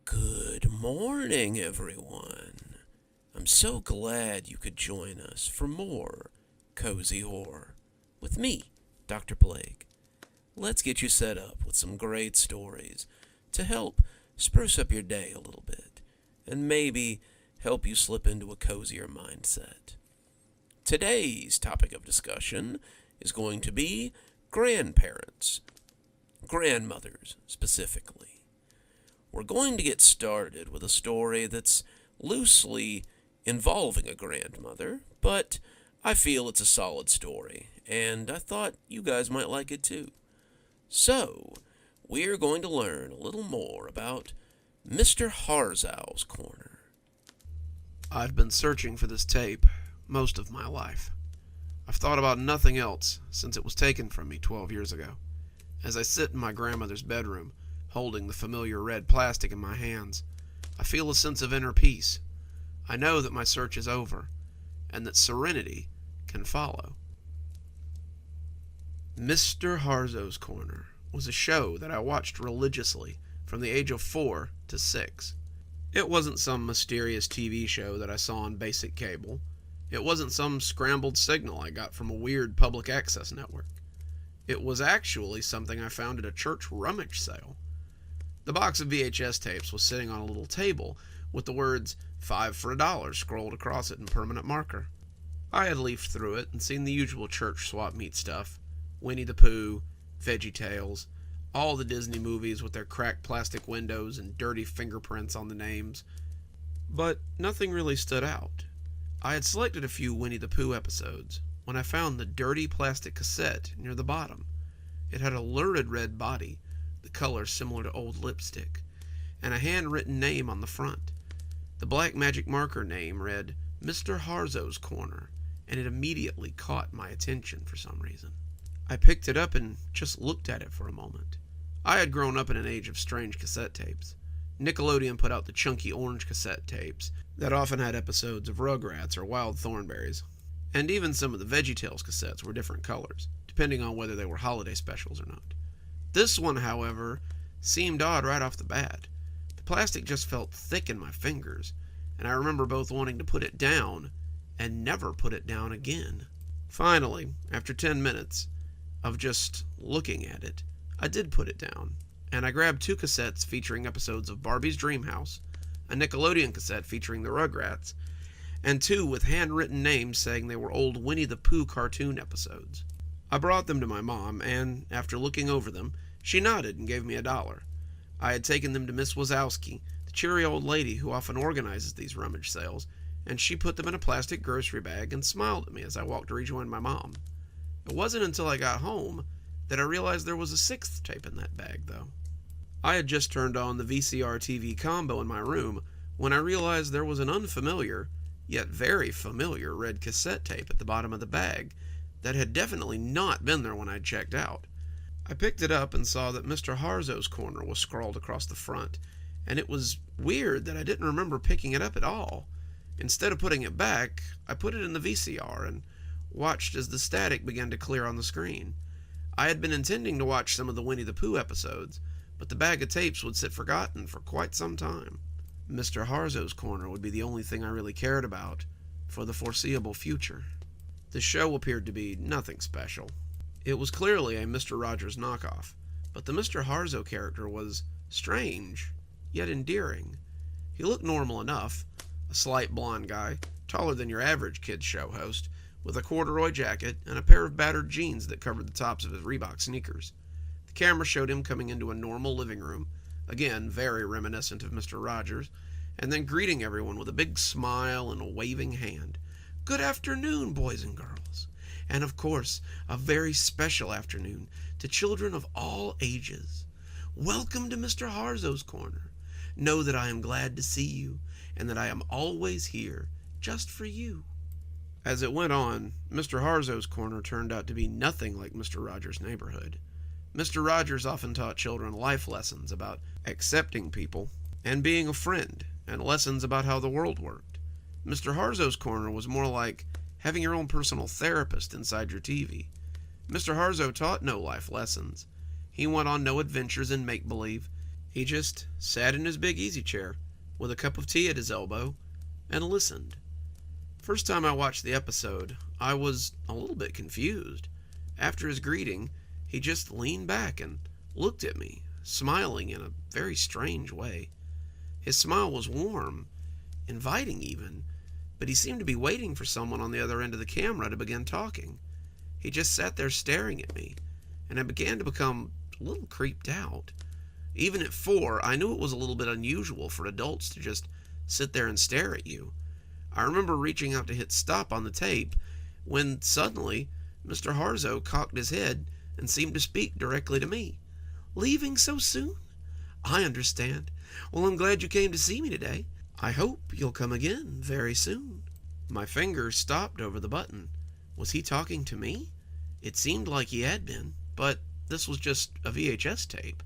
Good morning, everyone. I'm so glad you could join us for more Cozy Horror with me, Dr. Blake. Let's get you set up with some great stories to help spruce up your day a little bit and maybe help you slip into a cozier mindset. Today's topic of discussion is going to be grandparents, grandmothers specifically. We're going to get started with a story that's loosely involving a grandmother, but I feel it's a solid story, and I thought you guys might like it too. So, we're going to learn a little more about Mr. Harzow's Corner. I've been searching for this tape most of my life. I've thought about nothing else since it was taken from me 12 years ago. As I sit in my grandmother's bedroom, holding the familiar red plastic in my hands, I feel a sense of inner peace. I know that my search is over, and that serenity can follow. Mr. Harzow's Corner was a show that I watched religiously from the age of 4 to 6. It wasn't some mysterious TV show that I saw on basic cable. It wasn't some scrambled signal I got from a weird public access network. It was actually something I found at a church rummage sale. The box of VHS tapes was sitting on a little table with the words 5 for $1 scrolled across it in permanent marker. I had leafed through it and seen the usual church swap meet stuff. Winnie the Pooh, VeggieTales, all the Disney movies with their cracked plastic windows and dirty fingerprints on the names. But nothing really stood out. I had selected a few Winnie the Pooh episodes when I found the dirty plastic cassette near the bottom. It had a lurid red body, the color similar to old lipstick, and a handwritten name on the front. The black magic marker name read Mr. Harzow's Corner, and it immediately caught my attention for some reason. I picked it up and just looked at it for a moment. I had grown up in an age of strange cassette tapes. Nickelodeon put out the chunky orange cassette tapes that often had episodes of Rugrats or Wild Thornberrys, and even some of the VeggieTales cassettes were different colors, depending on whether they were holiday specials or not. This one, however, seemed odd right off the bat. The plastic just felt thick in my fingers, and I remember both wanting to put it down and never put it down again. Finally, after 10 minutes of just looking at it, I did put it down, and I grabbed 2 cassettes featuring episodes of Barbie's Dream House, a Nickelodeon cassette featuring the Rugrats, and 2 with handwritten names saying they were old Winnie the Pooh cartoon episodes. I brought them to my mom, and after looking over them, she nodded and gave me $1. I had taken them to Miss Wazowski, the cheery old lady who often organizes these rummage sales, and she put them in a plastic grocery bag and smiled at me as I walked to rejoin my mom. It wasn't until I got home that I realized there was a 6th tape in that bag, though. I had just turned on the VCR TV combo in my room when I realized there was an unfamiliar, yet very familiar red cassette tape at the bottom of the bag that had definitely not been there when I'd checked out. I picked it up and saw that Mr. Harzow's Corner was scrawled across the front, and it was weird that I didn't remember picking it up at all. Instead of putting it back, I put it in the VCR and watched as the static began to clear on the screen. I had been intending to watch some of the Winnie the Pooh episodes, but the bag of tapes would sit forgotten for quite some time. Mr. Harzow's Corner would be the only thing I really cared about for the foreseeable future. The show appeared to be nothing special. It was clearly a Mr. Rogers knockoff, but the Mr. Harzow character was strange, yet endearing. He looked normal enough, a slight blonde guy, taller than your average kids show host, with a corduroy jacket and a pair of battered jeans that covered the tops of his Reebok sneakers. The camera showed him coming into a normal living room, again very reminiscent of Mr. Rogers, and then greeting everyone with a big smile and a waving hand. "Good afternoon, boys and girls. And of course, a very special afternoon to children of all ages. Welcome to Mr. Harzow's Corner. Know that I am glad to see you, and that I am always here, just for you." As it went on, Mr. Harzow's Corner turned out to be nothing like Mr. Rogers' Neighborhood. Mr. Rogers often taught children life lessons about accepting people and being a friend, and lessons about how the world worked. Mr. Harzow's Corner was more like having your own personal therapist inside your TV. Mr. Harzow taught no life lessons. He went on no adventures in make-believe. He just sat in his big easy chair with a cup of tea at his elbow and listened. First time I watched the episode, I was a little bit confused. After his greeting, he just leaned back and looked at me, smiling in a very strange way. His smile was warm, inviting even, but he seemed to be waiting for someone on the other end of the camera to begin talking. He just sat there staring at me, and I began to become a little creeped out. Even at 4, I knew it was a little bit unusual for adults to just sit there and stare at you. I remember reaching out to hit stop on the tape when suddenly Mr. Harzo cocked his head and seemed to speak directly to me. "Leaving so soon? I understand. Well, I'm glad you came to see me today. I hope you'll come again very soon." My finger stopped over the button. Was he talking to me? It seemed like he had been, but this was just a VHS tape.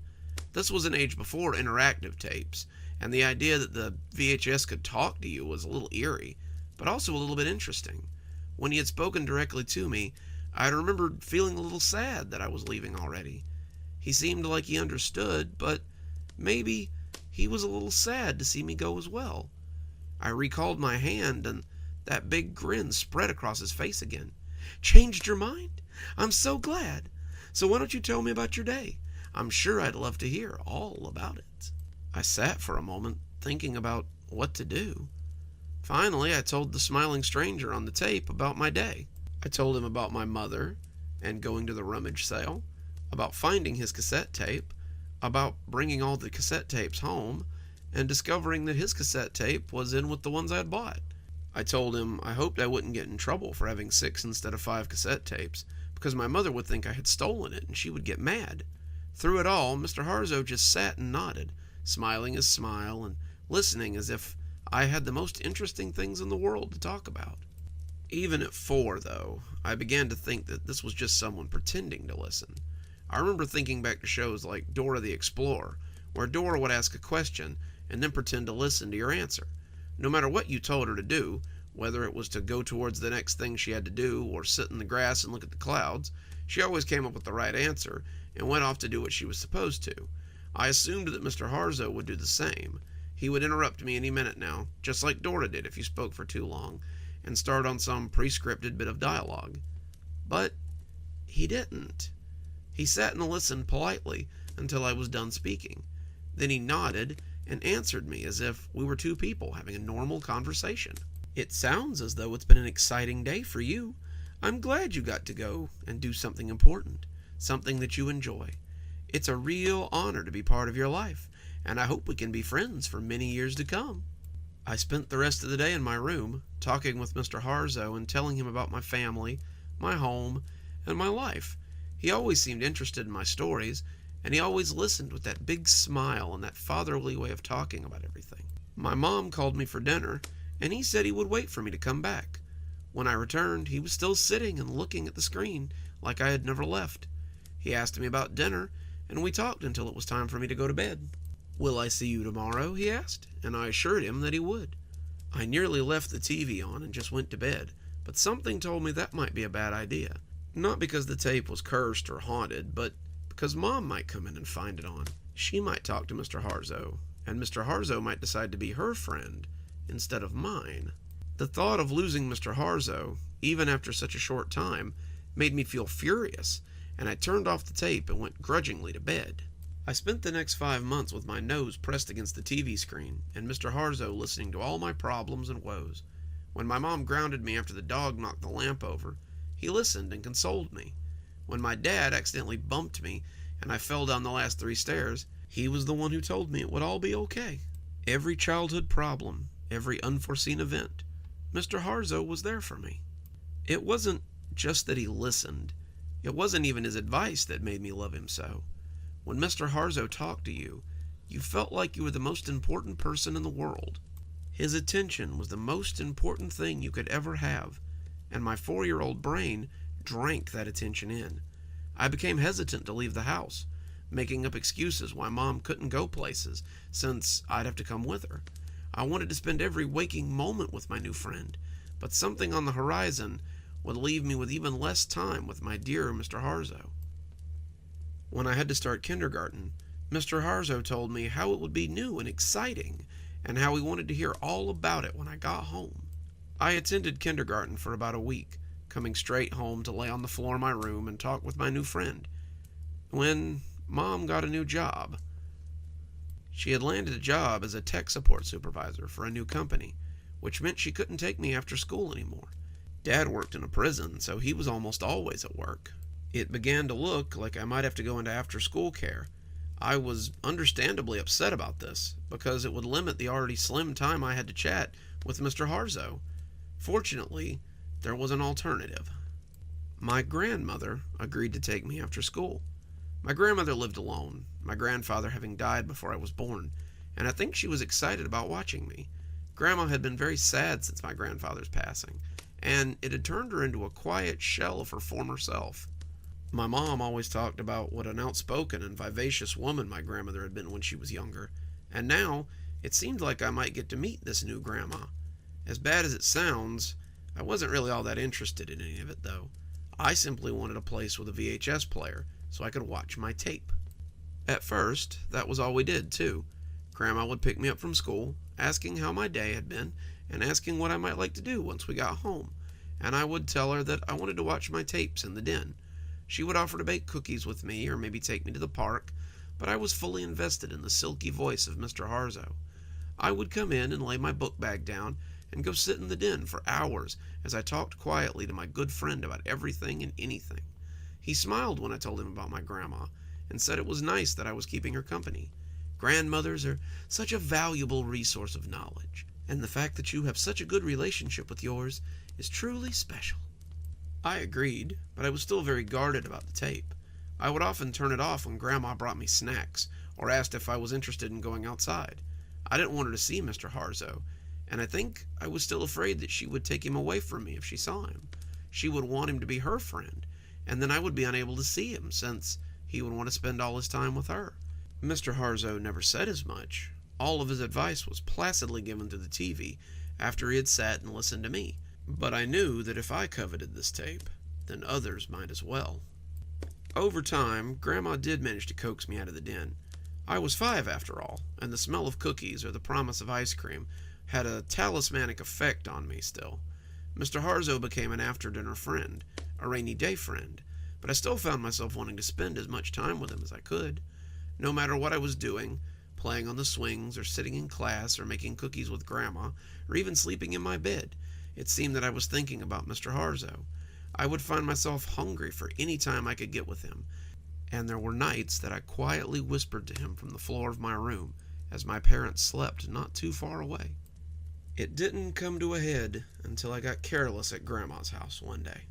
This was an age before interactive tapes, and the idea that the VHS could talk to you was a little eerie, but also a little bit interesting. When he had spoken directly to me, I remembered feeling a little sad that I was leaving already. He seemed like he understood, but maybe he was a little sad to see me go as well. I recalled my hand, and that big grin spread across his face again. "Changed your mind? I'm so glad. So why don't you tell me about your day? I'm sure I'd love to hear all about it." I sat for a moment, thinking about what to do. Finally, I told the smiling stranger on the tape about my day. I told him about my mother, and going to the rummage sale, about finding his cassette tape, about bringing all the cassette tapes home, and discovering that his cassette tape was in with the ones I'd bought. I told him I hoped I wouldn't get in trouble for having 6 instead of 5 cassette tapes, because my mother would think I had stolen it and she would get mad. Through it all, Mr. Harzo just sat and nodded, smiling his smile and listening as if I had the most interesting things in the world to talk about. Even at 4, though, I began to think that this was just someone pretending to listen. I remember thinking back to shows like Dora the Explorer, where Dora would ask a question and then pretend to listen to your answer. No matter what you told her to do, whether it was to go towards the next thing she had to do or sit in the grass and look at the clouds, she always came up with the right answer and went off to do what she was supposed to. I assumed that Mr. Harzo would do the same. He would interrupt me any minute now, just like Dora did if you spoke for too long, and start on some pre-scripted bit of dialogue. But he didn't. He sat and listened politely until I was done speaking. Then he nodded and answered me as if we were two people having a normal conversation. "It sounds as though it's been an exciting day for you. I'm glad you got to go and do something important, something that you enjoy. It's a real honor to be part of your life, and I hope we can be friends for many years to come." I spent the rest of the day in my room, talking with Mr. Harzo and telling him about my family, my home, and my life. He always seemed interested in my stories, and he always listened with that big smile and that fatherly way of talking about everything. My mom called me for dinner, and he said he would wait for me to come back. When I returned, he was still sitting and looking at the screen like I had never left. He asked me about dinner, and we talked until it was time for me to go to bed. "Will I see you tomorrow?" he asked, and I assured him that he would. I nearly left the TV on and just went to bed, but something told me that might be a bad idea. Not because the tape was cursed or haunted, but because Mom might come in and find it on. She might talk to Mr. Harzo, and Mr. Harzo might decide to be her friend instead of mine. The thought of losing Mr. Harzo, even after such a short time, made me feel furious, and I turned off the tape and went grudgingly to bed. I spent the next 5 months with my nose pressed against the TV screen, and Mr. Harzo listening to all my problems and woes. When my mom grounded me after the dog knocked the lamp over, he listened and consoled me. When my dad accidentally bumped me and I fell down the last 3 stairs, he was the one who told me it would all be okay. Every childhood problem, every unforeseen event, Mr. Harzo was there for me. It wasn't just that he listened. It wasn't even his advice that made me love him so. When Mr. Harzo talked to you, you felt like you were the most important person in the world. His attention was the most important thing you could ever have, and my 4-year-old brain drank that attention in. I became hesitant to leave the house, making up excuses why Mom couldn't go places, since I'd have to come with her. I wanted to spend every waking moment with my new friend, but something on the horizon would leave me with even less time with my dear Mr. Harzo. When I had to start kindergarten, Mr. Harzo told me how it would be new and exciting, and how he wanted to hear all about it when I got home. I attended kindergarten for about a week, coming straight home to lay on the floor of my room and talk with my new friend, when Mom got a new job. She had landed a job as a tech support supervisor for a new company, which meant she couldn't take me after school anymore. Dad worked in a prison, so he was almost always at work. It began to look like I might have to go into after-school care. I was understandably upset about this, because it would limit the already slim time I had to chat with Mr. Harzo. Fortunately, there was an alternative. My grandmother agreed to take me after school. My grandmother lived alone, my grandfather having died before I was born, and I think she was excited about watching me. Grandma had been very sad since my grandfather's passing, and it had turned her into a quiet shell of her former self. My mom always talked about what an outspoken and vivacious woman my grandmother had been when she was younger, and now it seemed like I might get to meet this new grandma. As bad as it sounds, I wasn't really all that interested in any of it, though. I simply wanted a place with a VHS player so I could watch my tape. At first, that was all we did, too. Grandma would pick me up from school, asking how my day had been, and asking what I might like to do once we got home, and I would tell her that I wanted to watch my tapes in the den. She would offer to bake cookies with me, or maybe take me to the park, but I was fully invested in the silky voice of Mr. Harzo. I would come in and lay my book bag down, and go sit in the den for hours as I talked quietly to my good friend about everything and anything. He smiled when I told him about my grandma, and said it was nice that I was keeping her company. Grandmothers are such a valuable resource of knowledge, and the fact that you have such a good relationship with yours is truly special. I agreed, but I was still very guarded about the tape. I would often turn it off when Grandma brought me snacks, or asked if I was interested in going outside. I didn't want her to see Mr. Harzo, and I think I was still afraid that she would take him away from me if she saw him. She would want him to be her friend, and then I would be unable to see him, since he would want to spend all his time with her. Mr. Harzo never said as much. All of his advice was placidly given to the TV after he had sat and listened to me. But I knew that if I coveted this tape, then others might as well. Over time, Grandma did manage to coax me out of the den. I was 5 after all, and the smell of cookies or the promise of ice cream had a talismanic effect on me still. Mr. Harzo became an after-dinner friend, a rainy day friend, but I still found myself wanting to spend as much time with him as I could. No matter what I was doing, playing on the swings, or sitting in class, or making cookies with Grandma, or even sleeping in my bed, it seemed that I was thinking about Mr. Harzo. I would find myself hungry for any time I could get with him, and there were nights that I quietly whispered to him from the floor of my room as my parents slept not too far away. It didn't come to a head until I got careless at Grandma's house one day.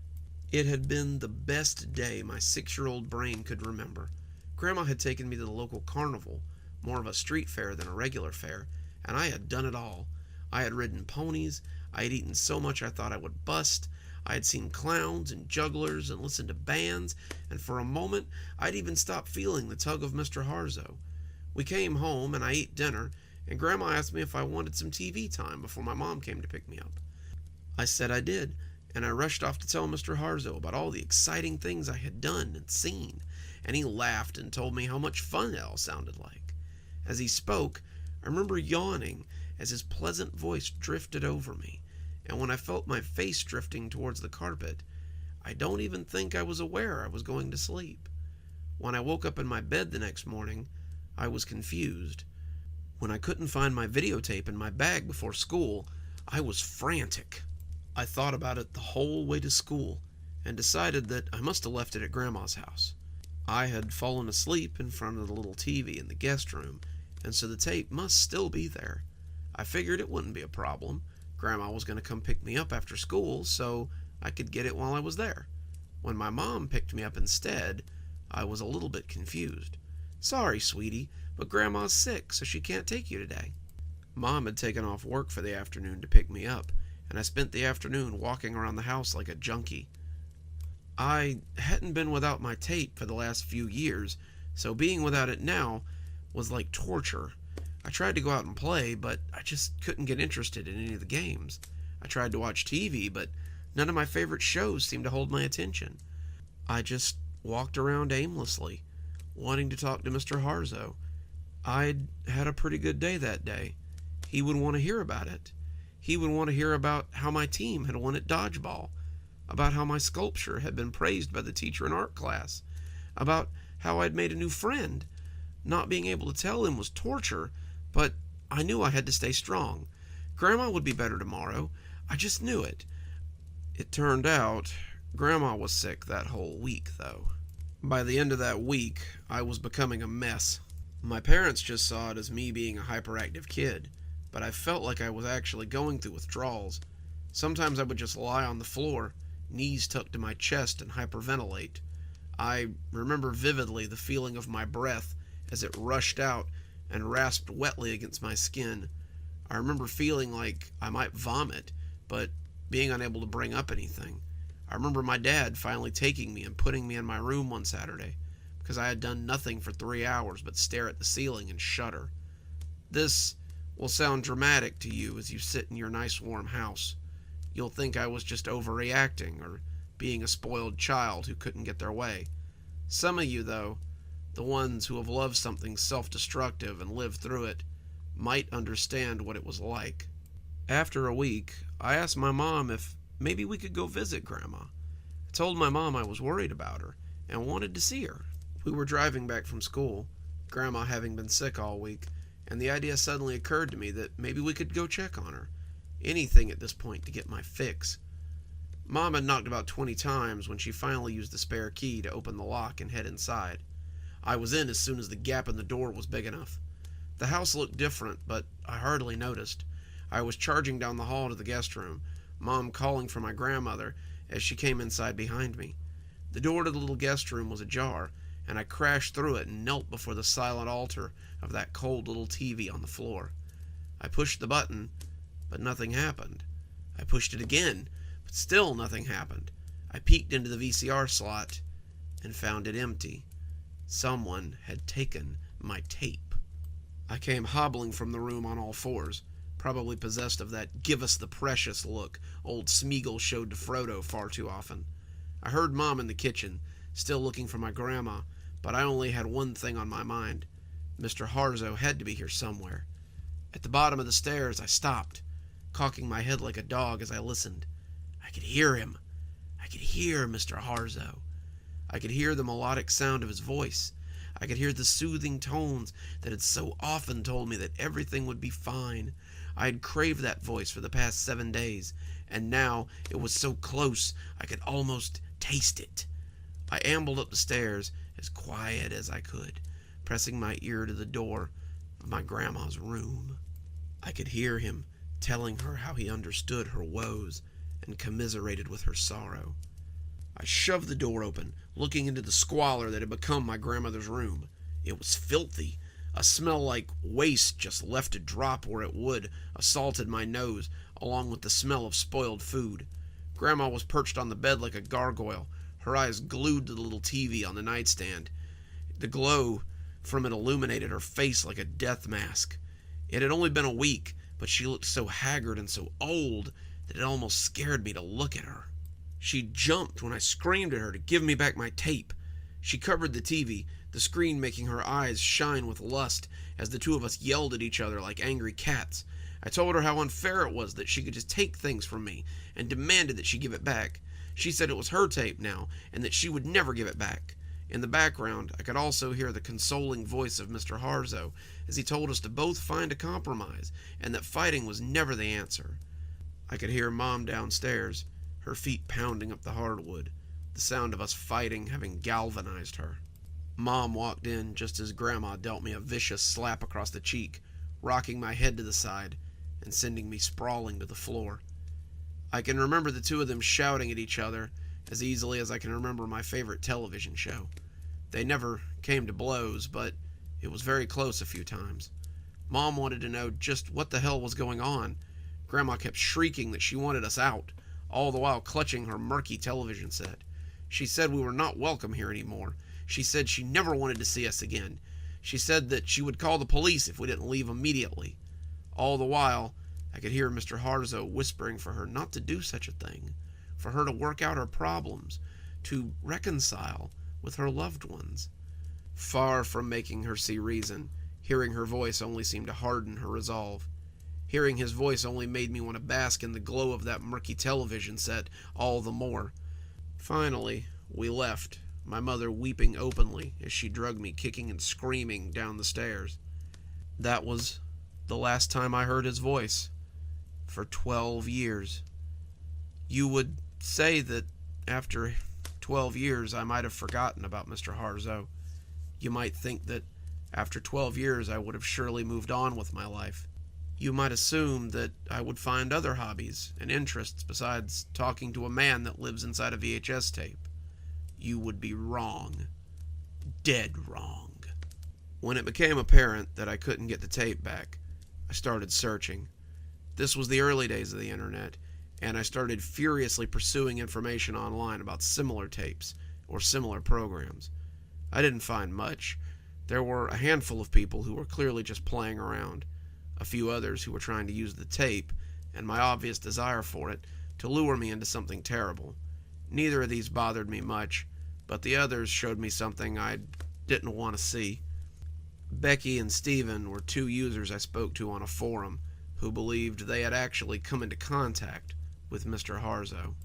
It had been the best day my 6-year-old brain could remember. Grandma had taken me to the local carnival, more of a street fair than a regular fair, and I had done it all. I had ridden ponies, I had eaten so much I thought I would bust, I had seen clowns and jugglers and listened to bands, and for a moment I'd even stopped feeling the tug of Mr. Harzo. We came home and I ate dinner, and Grandma asked me if I wanted some TV time before my mom came to pick me up. I said I did, and I rushed off to tell Mr. Harzo about all the exciting things I had done and seen, and he laughed and told me how much fun it all sounded like. As he spoke, I remember yawning as his pleasant voice drifted over me, and when I felt my face drifting towards the carpet, I don't even think I was aware I was going to sleep. When I woke up in my bed the next morning, I was confused. When I couldn't find my videotape in my bag before school, I was frantic. I thought about it the whole way to school, and decided that I must have left it at Grandma's house. I had fallen asleep in front of the little TV in the guest room, and so the tape must still be there. I figured it wouldn't be a problem. Grandma was going to come pick me up after school, so I could get it while I was there. When my mom picked me up instead, I was a little bit confused. "Sorry, sweetie, but Grandma's sick, so she can't take you today." Mom had taken off work for the afternoon to pick me up, and I spent the afternoon walking around the house like a junkie. I hadn't been without my tape for the last few years, so being without it now was like torture. I tried to go out and play, but I just couldn't get interested in any of the games. I tried to watch TV, but none of my favorite shows seemed to hold my attention. I just walked around aimlessly, wanting to talk to Mr. Harzo, I'd had a pretty good day that day. He would want to hear about it. He would want to hear about how my team had won at dodgeball, about how my sculpture had been praised by the teacher in art class, about how I'd made a new friend. Not being able to tell him was torture, but I knew I had to stay strong. Grandma would be better tomorrow. I just knew it. It turned out Grandma was sick that whole week, though. By the end of that week, I was becoming a mess. My parents just saw it as me being a hyperactive kid, but I felt like I was actually going through withdrawals. Sometimes I would just lie on the floor, knees tucked to my chest, and hyperventilate. I remember vividly the feeling of my breath as it rushed out and rasped wetly against my skin. I remember feeling like I might vomit, but being unable to bring up anything. I remember my dad finally taking me and putting me in my room one Saturday, because I had done nothing for 3 hours but stare at the ceiling and shudder. This will sound dramatic to you as you sit in your nice warm house. You'll think I was just overreacting or being a spoiled child who couldn't get their way. Some of you, though, the ones who have loved something self-destructive and lived through it, might understand what it was like. After a week, I asked my mom if maybe we could go visit Grandma. I told my mom I was worried about her and wanted to see her. We were driving back from school, Grandma having been sick all week, and the idea suddenly occurred to me that maybe we could go check on her. Anything at this point to get my fix. Mom had knocked about 20 times when she finally used the spare key to open the lock and head inside. I was in as soon as the gap in the door was big enough. The house looked different, but I hardly noticed. I was charging down the hall to the guest room, Mom calling for my grandmother as she came inside behind me. The door to the little guest room was ajar, and I crashed through it and knelt before the silent altar of that cold little TV on the floor. I pushed the button, but nothing happened. I pushed it again, but still nothing happened. I peeked into the VCR slot and found it empty. Someone had taken my tape. I came hobbling from the room on all fours, probably possessed of that "give us the precious" look old Smeagol showed to Frodo far too often. I heard Mom in the kitchen, still looking for my grandma, but I only had one thing on my mind. Mr. Harzo had to be here somewhere. At the bottom of the stairs, I stopped, cocking my head like a dog as I listened. I could hear him. I could hear Mr. Harzo. I could hear the melodic sound of his voice. I could hear the soothing tones that had so often told me that everything would be fine. I had craved that voice for the past 7 days, and now it was so close I could almost taste it. I ambled up the stairs as quiet as I could, pressing my ear to the door of my grandma's room. I could hear him telling her how he understood her woes and commiserated with her sorrow. I shoved the door open, looking into the squalor that had become my grandmother's room. It was filthy. A smell like waste just left to drop where it would assaulted my nose, along with the smell of spoiled food. Grandma was perched on the bed like a gargoyle, her eyes glued to the little TV on the nightstand. The glow from it illuminated her face like a death mask. It had only been a week, but she looked so haggard and so old that it almost scared me to look at her. She jumped when I screamed at her to give me back my tape. She covered the TV, the screen making her eyes shine with lust as the two of us yelled at each other like angry cats. I told her how unfair it was that she could just take things from me and demanded that she give it back. She said it was her tape now and that she would never give it back. In the background, I could also hear the consoling voice of Mr. Harzo as he told us to both find a compromise and that fighting was never the answer. I could hear Mom downstairs, her feet pounding up the hardwood, the sound of us fighting having galvanized her. Mom walked in just as Grandma dealt me a vicious slap across the cheek, rocking my head to the side and sending me sprawling to the floor. I can remember the two of them shouting at each other as easily as I can remember my favorite television show. They never came to blows, but it was very close a few times. Mom wanted to know just what the hell was going on. Grandma kept shrieking that she wanted us out, all the while clutching her murky television set. She said we were not welcome here anymore. She said she never wanted to see us again. She said that she would call the police if we didn't leave immediately. All the while, I could hear Mr. Harzo whispering for her not to do such a thing, for her to work out her problems, to reconcile with her loved ones. Far from making her see reason, Hearing her voice only seemed to harden her resolve. Hearing his voice only made me want to bask in the glow of that murky television set all the more. Finally, we left, my mother weeping openly as she dragged me kicking and screaming down the stairs. That was the last time I heard his voice. For 12 years. You would say that after 12 years I might have forgotten about Mr. Harzo. You might think that after 12 years I would have surely moved on with my life. You might assume that I would find other hobbies and interests besides talking to a man that lives inside a VHS tape. You would be wrong. Dead wrong. When it became apparent that I couldn't get the tape back, I started searching. This was the early days of the internet, and I started furiously pursuing information online about similar tapes or similar programs. I didn't find much. There were a handful of people who were clearly just playing around, a few others who were trying to use the tape, and my obvious desire for it, to lure me into something terrible. Neither of these bothered me much, but the others showed me something I didn't want to see. Becky and Steven were two users I spoke to on a forum who believed they had actually come into contact with Mr. Harzo.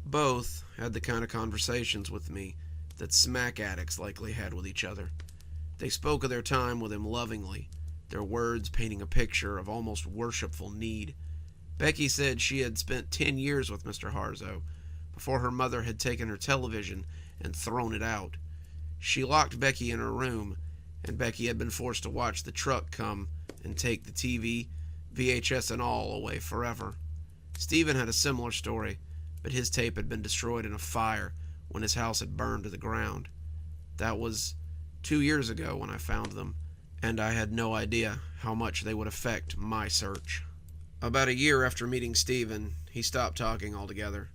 Both had the kind of conversations with me that smack addicts likely had with each other. They spoke of their time with him lovingly, their words painting a picture of almost worshipful need. Becky said she had spent 10 years with Mr. Harzo before her mother had taken her television and thrown it out. She locked Becky in her room, and Becky had been forced to watch the truck come and take the TV, VHS and all away forever. Steven had a similar story, but his tape had been destroyed in a fire when his house had burned to the ground. That was 2 years ago when I found them, and I had no idea how much they would affect my search. About a year after meeting Steven, he stopped talking altogether.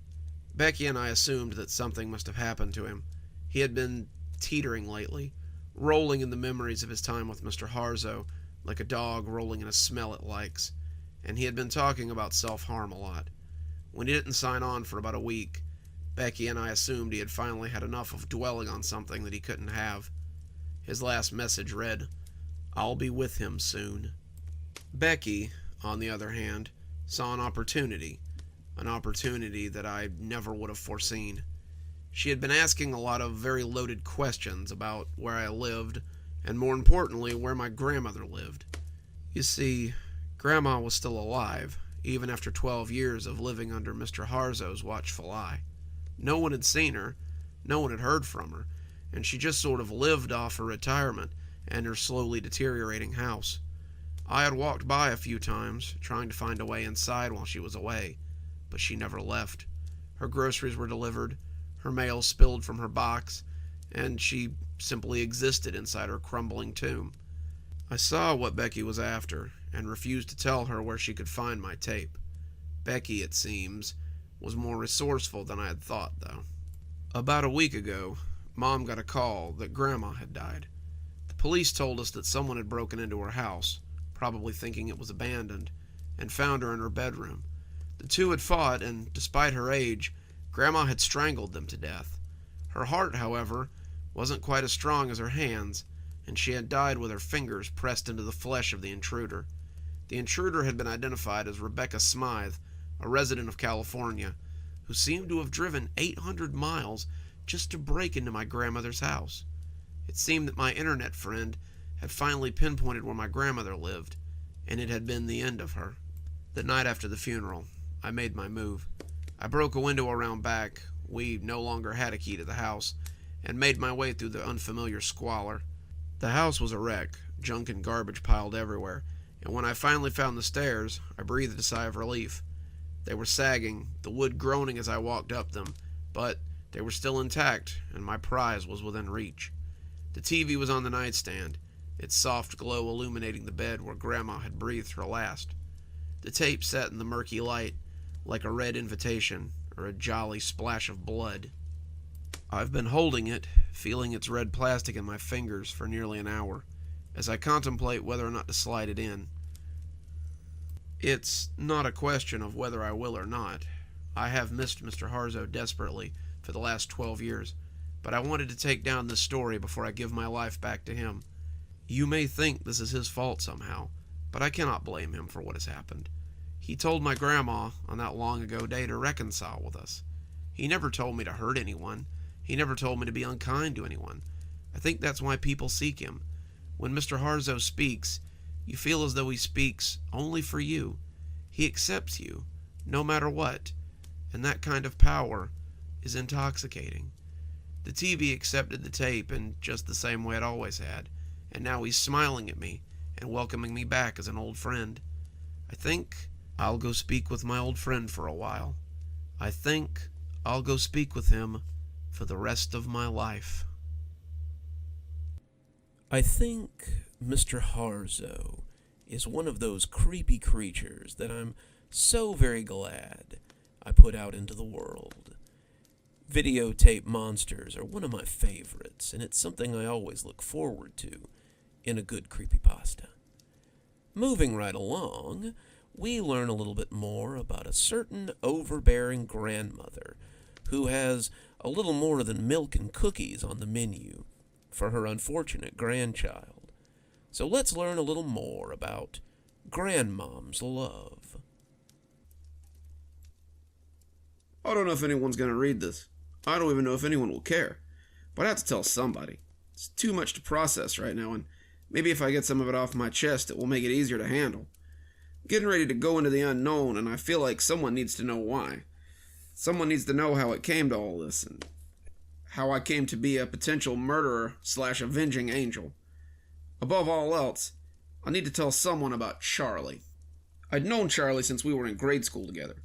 Becky and I assumed that something must have happened to him. He had been teetering lately, rolling in the memories of his time with Mr. Harzo, like a dog rolling in a smell it likes, and he had been talking about self-harm a lot. When he didn't sign on for about a week, Becky and I assumed he had finally had enough of dwelling on something that he couldn't have. His last message read, "I'll be with him soon." Becky, on the other hand, saw an opportunity that I never would have foreseen. She had been asking a lot of very loaded questions about where I lived, and more importantly, where my grandmother lived. You see, Grandma was still alive, even after 12 years of living under Mr. Harzo's watchful eye. No one had seen her, no one had heard from her, and she just sort of lived off her retirement and her slowly deteriorating house. I had walked by a few times, trying to find a way inside while she was away, but she never left. Her groceries were delivered, her mail spilled from her box, and she simply existed inside her crumbling tomb. I saw what Becky was after, and refused to tell her where she could find my tape. Becky, it seems, was more resourceful than I had thought, though. About a week ago, Mom got a call that Grandma had died. The police told us that someone had broken into her house, probably thinking it was abandoned, and found her in her bedroom. The two had fought, and despite her age, Grandma had strangled them to death. Her heart, however, wasn't quite as strong as her hands, and she had died with her fingers pressed into the flesh of the intruder. The intruder had been identified as Rebecca Smythe, a resident of California, who seemed to have driven 800 miles just to break into my grandmother's house. It seemed that my internet friend had finally pinpointed where my grandmother lived, and it had been the end of her. The night after the funeral, I made my move. I broke a window around back, we no longer had a key to the house, and made my way through the unfamiliar squalor. The house was a wreck, junk and garbage piled everywhere, and when I finally found the stairs, I breathed a sigh of relief. They were sagging, the wood groaning as I walked up them, but they were still intact, and my prize was within reach. The TV was on the nightstand, its soft glow illuminating the bed where Grandma had breathed her last. The tape sat in the murky light, like a red invitation, or a jolly splash of blood. I've been holding it, feeling its red plastic in my fingers for nearly an hour, as I contemplate whether or not to slide it in. It's not a question of whether I will or not. I have missed Mr. Harzo desperately for the last 12 years, but I wanted to take down this story before I give my life back to him. You may think this is his fault somehow, but I cannot blame him for what has happened. He told my grandma on that long ago day to reconcile with us. He never told me to hurt anyone. He never told me to be unkind to anyone. I think that's why people seek him. When Mr. Harzo speaks, you feel as though he speaks only for you. He accepts you, no matter what, and that kind of power is intoxicating. The TV accepted the tape in just the same way it always had, and now he's smiling at me and welcoming me back as an old friend. I think I'll go speak with my old friend for a while. I think I'll go speak with him for the rest of my life. I think Mr. Harzo is one of those creepy creatures that I'm so very glad I put out into the world. Videotape monsters are one of my favorites, and it's something I always look forward to in a good creepypasta. Moving right along, we learn a little bit more about a certain overbearing grandmother who has a little more than milk and cookies on the menu for her unfortunate grandchild. So let's learn a little more about Grandmom's love. I don't know if anyone's going to read this. I don't even know if anyone will care. But I have to tell somebody. It's too much to process right now, and maybe if I get some of it off my chest, it will make it easier to handle. I'm getting ready to go into the unknown, and I feel like someone needs to know why. Someone needs to know how it came to all this, and how I came to be a potential murderer/avenging angel. Above all else, I need to tell someone about Charlie. I'd known Charlie since we were in grade school together.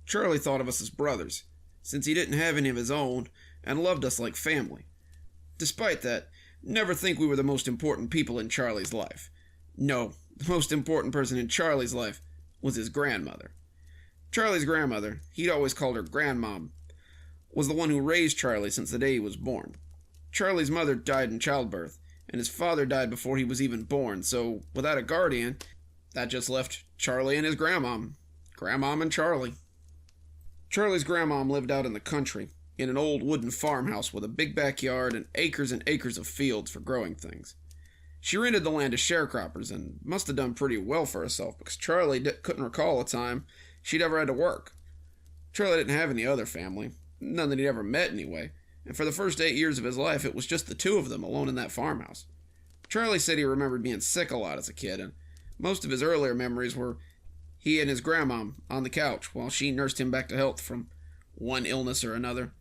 Charlie thought of us as brothers, since he didn't have any of his own, and loved us like family. Despite that, never think we were the most important people in Charlie's life. No, the most important person in Charlie's life was his grandmother. Charlie's grandmother, he'd always called her Grandmom, was the one who raised Charlie since the day he was born. Charlie's mother died in childbirth, and his father died before he was even born, so without a guardian, that just left Charlie and his grandmom. Grandmom and Charlie. Charlie's grandmom lived out in the country, in an old wooden farmhouse with a big backyard and acres of fields for growing things. She rented the land to sharecroppers and must have done pretty well for herself, because Charlie couldn't recall a time she'd ever had to work. Charlie didn't have any other family, none that he'd ever met anyway, and for the first 8 years of his life it was just the two of them alone in that farmhouse. Charlie said he remembered being sick a lot as a kid, and most of his earlier memories were he and his grandmom on the couch while she nursed him back to health from one illness or another.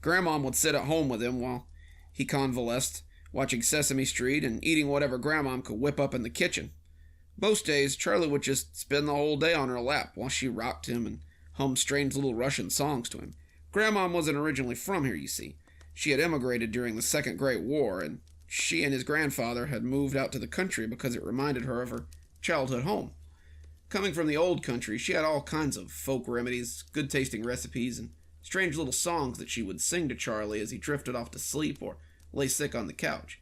Grandmom would sit at home with him while he convalesced, watching Sesame Street and eating whatever grandmom could whip up in the kitchen. Most days, Charlie would just spend the whole day on her lap while she rocked him and hummed strange little Russian songs to him. Grandmom wasn't originally from here, you see. She had emigrated during the Second Great War, and she and his grandfather had moved out to the country because it reminded her of her childhood home. Coming from the old country, she had all kinds of folk remedies, good-tasting recipes, and strange little songs that she would sing to Charlie as he drifted off to sleep or lay sick on the couch.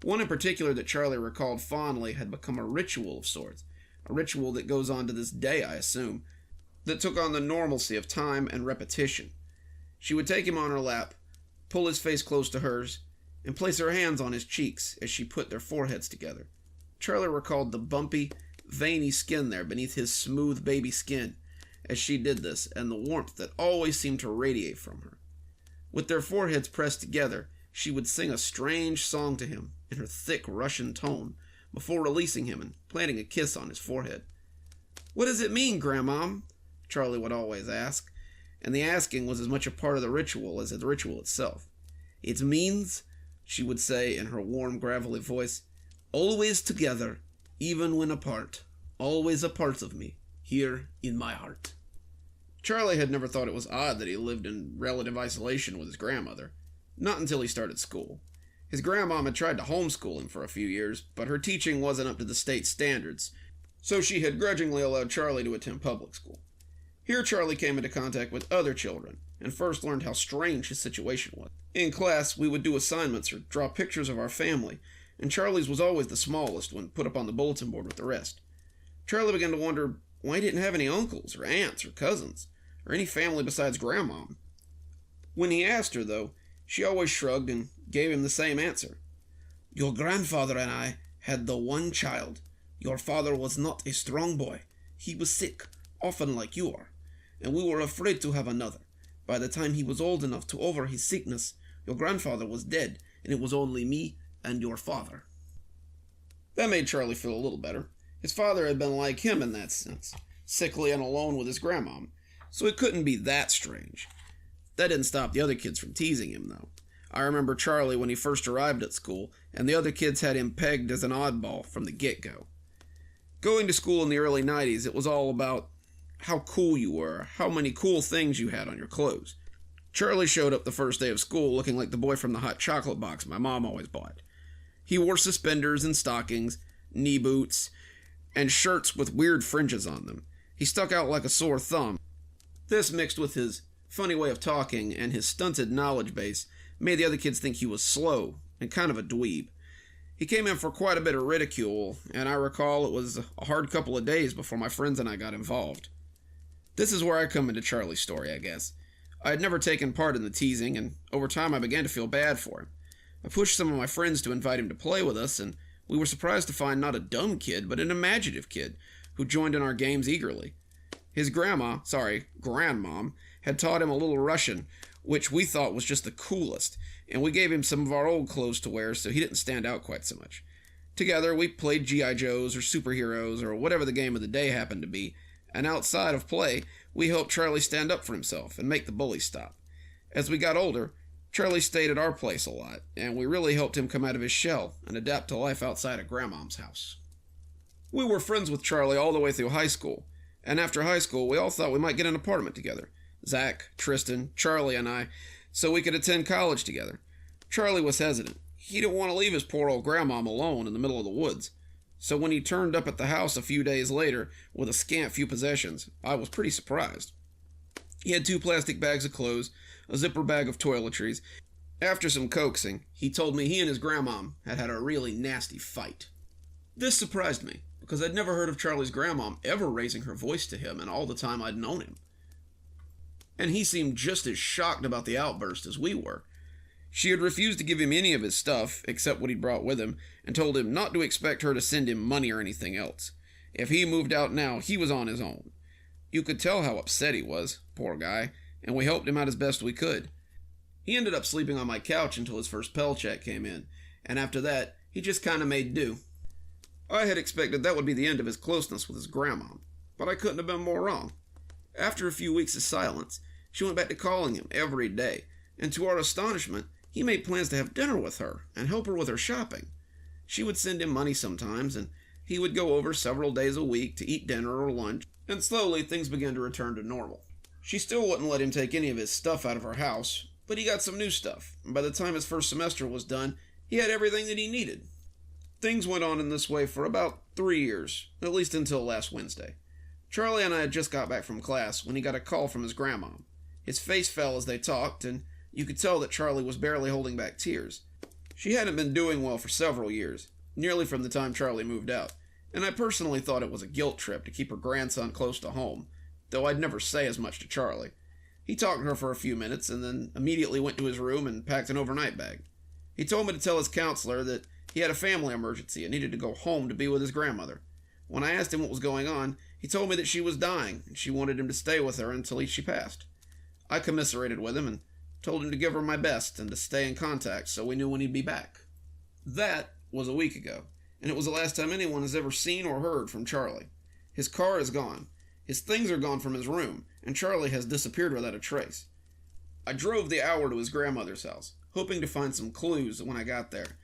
One in particular that Charlie recalled fondly had become a ritual of sorts, a ritual that goes on to this day, I assume, that took on the normalcy of time and repetition. She would take him on her lap, pull his face close to hers, and place her hands on his cheeks as she put their foreheads together. Charlie recalled the bumpy, veiny skin there beneath his smooth baby skin as she did this, and the warmth that always seemed to radiate from her. With their foreheads pressed together, she would sing a strange song to him in her thick Russian tone before releasing him and planting a kiss on his forehead. "What does it mean, Grandmom?" Charlie would always ask, and the asking was as much a part of the ritual as the ritual itself. "It means," she would say in her warm, gravelly voice, "always together, even when apart, always a part of me, here in my heart." Charlie had never thought it was odd that he lived in relative isolation with his grandmother, not until he started school. His grandmom had tried to homeschool him for a few years, but her teaching wasn't up to the state standards, so she had grudgingly allowed Charlie to attend public school. Here Charlie came into contact with other children, and first learned how strange his situation was. In class, we would do assignments or draw pictures of our family, and Charlie's was always the smallest when put up on the bulletin board with the rest. Charlie began to wonder why he didn't have any uncles or aunts or cousins, or any family besides Grandmom. When he asked her, though, she always shrugged and gave him the same answer. "Your grandfather and I had the one child. Your father was not a strong boy. He was sick, often like you are, and we were afraid to have another. By the time he was old enough to over his sickness, your grandfather was dead, and it was only me and your father." That made Charlie feel a little better. His father had been like him in that sense, sickly and alone with his grandmom, so it couldn't be that strange. That didn't stop the other kids from teasing him, though. I remember Charlie when he first arrived at school, and the other kids had him pegged as an oddball from the get-go. Going to school in the early 90s, it was all about how cool you were, how many cool things you had on your clothes. Charlie showed up the first day of school looking like the boy from the hot chocolate box my mom always bought. He wore suspenders and stockings, knee boots, and shirts with weird fringes on them. He stuck out like a sore thumb. This, mixed with his funny way of talking and his stunted knowledge base, made the other kids think he was slow and kind of a dweeb. He came in for quite a bit of ridicule, and I recall it was a hard couple of days before my friends and I got involved. This is where I come into Charlie's story, I guess. I had never taken part in the teasing, and over time I began to feel bad for him. I pushed some of my friends to invite him to play with us, and we were surprised to find not a dumb kid, but an imaginative kid, who joined in our games eagerly. His grandmom, had taught him a little Russian, which we thought was just the coolest, and we gave him some of our old clothes to wear so he didn't stand out quite so much. Together, we played G.I. Joes or superheroes or whatever the game of the day happened to be, and outside of play, we helped Charlie stand up for himself and make the bullies stop. As we got older, Charlie stayed at our place a lot, and we really helped him come out of his shell and adapt to life outside of Grandmom's house. We were friends with Charlie all the way through high school, and after high school, we all thought we might get an apartment together. Zach, Tristan, Charlie, and I, so we could attend college together. Charlie was hesitant. He didn't want to leave his poor old grandmom alone in the middle of the woods. So when he turned up at the house a few days later with a scant few possessions, I was pretty surprised. He had 2 plastic bags of clothes, a zipper bag of toiletries. After some coaxing, he told me he and his grandmom had had a really nasty fight. This surprised me, because I'd never heard of Charlie's grandmom ever raising her voice to him in all the time I'd known him. And he seemed just as shocked about the outburst as we were. She had refused to give him any of his stuff, except what he'd brought with him, and told him not to expect her to send him money or anything else. If he moved out now, he was on his own. You could tell how upset he was, poor guy, and we helped him out as best we could. He ended up sleeping on my couch until his first Pell check came in, and after that, he just kind of made do. I had expected that would be the end of his closeness with his grandmom, but I couldn't have been more wrong. After a few weeks of silence, she went back to calling him every day, and to our astonishment, he made plans to have dinner with her and help her with her shopping. She would send him money sometimes, and he would go over several days a week to eat dinner or lunch, and slowly things began to return to normal. She still wouldn't let him take any of his stuff out of her house, but he got some new stuff, and by the time his first semester was done, he had everything that he needed. Things went on in this way for about 3 years, at least until last Wednesday. Charlie and I had just got back from class when he got a call from his grandmom. His face fell as they talked, and you could tell that Charlie was barely holding back tears. She hadn't been doing well for several years, nearly from the time Charlie moved out, and I personally thought it was a guilt trip to keep her grandson close to home, though I'd never say as much to Charlie. He talked to her for a few minutes and then immediately went to his room and packed an overnight bag. He told me to tell his counselor that he had a family emergency and needed to go home to be with his grandmother. When I asked him what was going on, he told me that she was dying and she wanted him to stay with her until she passed. I commiserated with him and told him to give her my best and to stay in contact so we knew when he'd be back. That was a week ago, and it was the last time anyone has ever seen or heard from Charlie. His car is gone, his things are gone from his room, and Charlie has disappeared without a trace. I drove the hour to his grandmother's house, hoping to find some clues when I got there,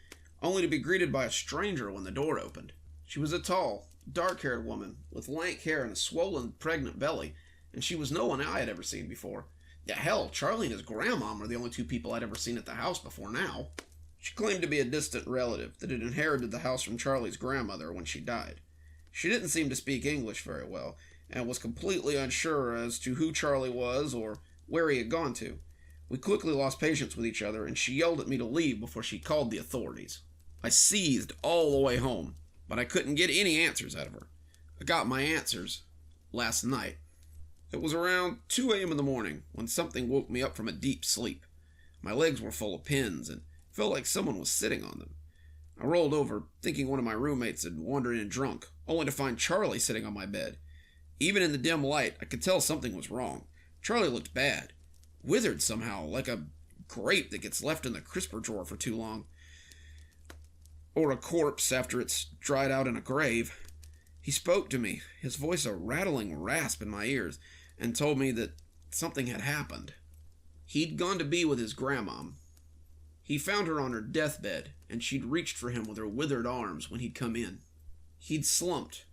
only to be greeted by a stranger when the door opened. She was a tall, dark-haired woman with lank hair and a swollen, pregnant belly, and she was no one I had ever seen before. Yeah, hell, Charlie and his grandmom were the only 2 people I'd ever seen at the house before now. She claimed to be a distant relative that had inherited the house from Charlie's grandmother when she died. She didn't seem to speak English very well, and was completely unsure as to who Charlie was or where he had gone to. We quickly lost patience with each other, and she yelled at me to leave before she called the authorities. I seethed all the way home, but I couldn't get any answers out of her. I got my answers last night. It was around 2 a.m. in the morning when something woke me up from a deep sleep. My legs were full of pins and felt like someone was sitting on them. I rolled over, thinking one of my roommates had wandered in drunk, only to find Charlie sitting on my bed. Even in the dim light, I could tell something was wrong. Charlie looked bad. Withered somehow, like a grape that gets left in the crisper drawer for too long. Or a corpse after it's dried out in a grave. He spoke to me, his voice a rattling rasp in my ears, and told me that something had happened. He'd gone to be with his grandmom. He found her on her deathbed, and she'd reached for him with her withered arms when he'd come in. He'd slumped,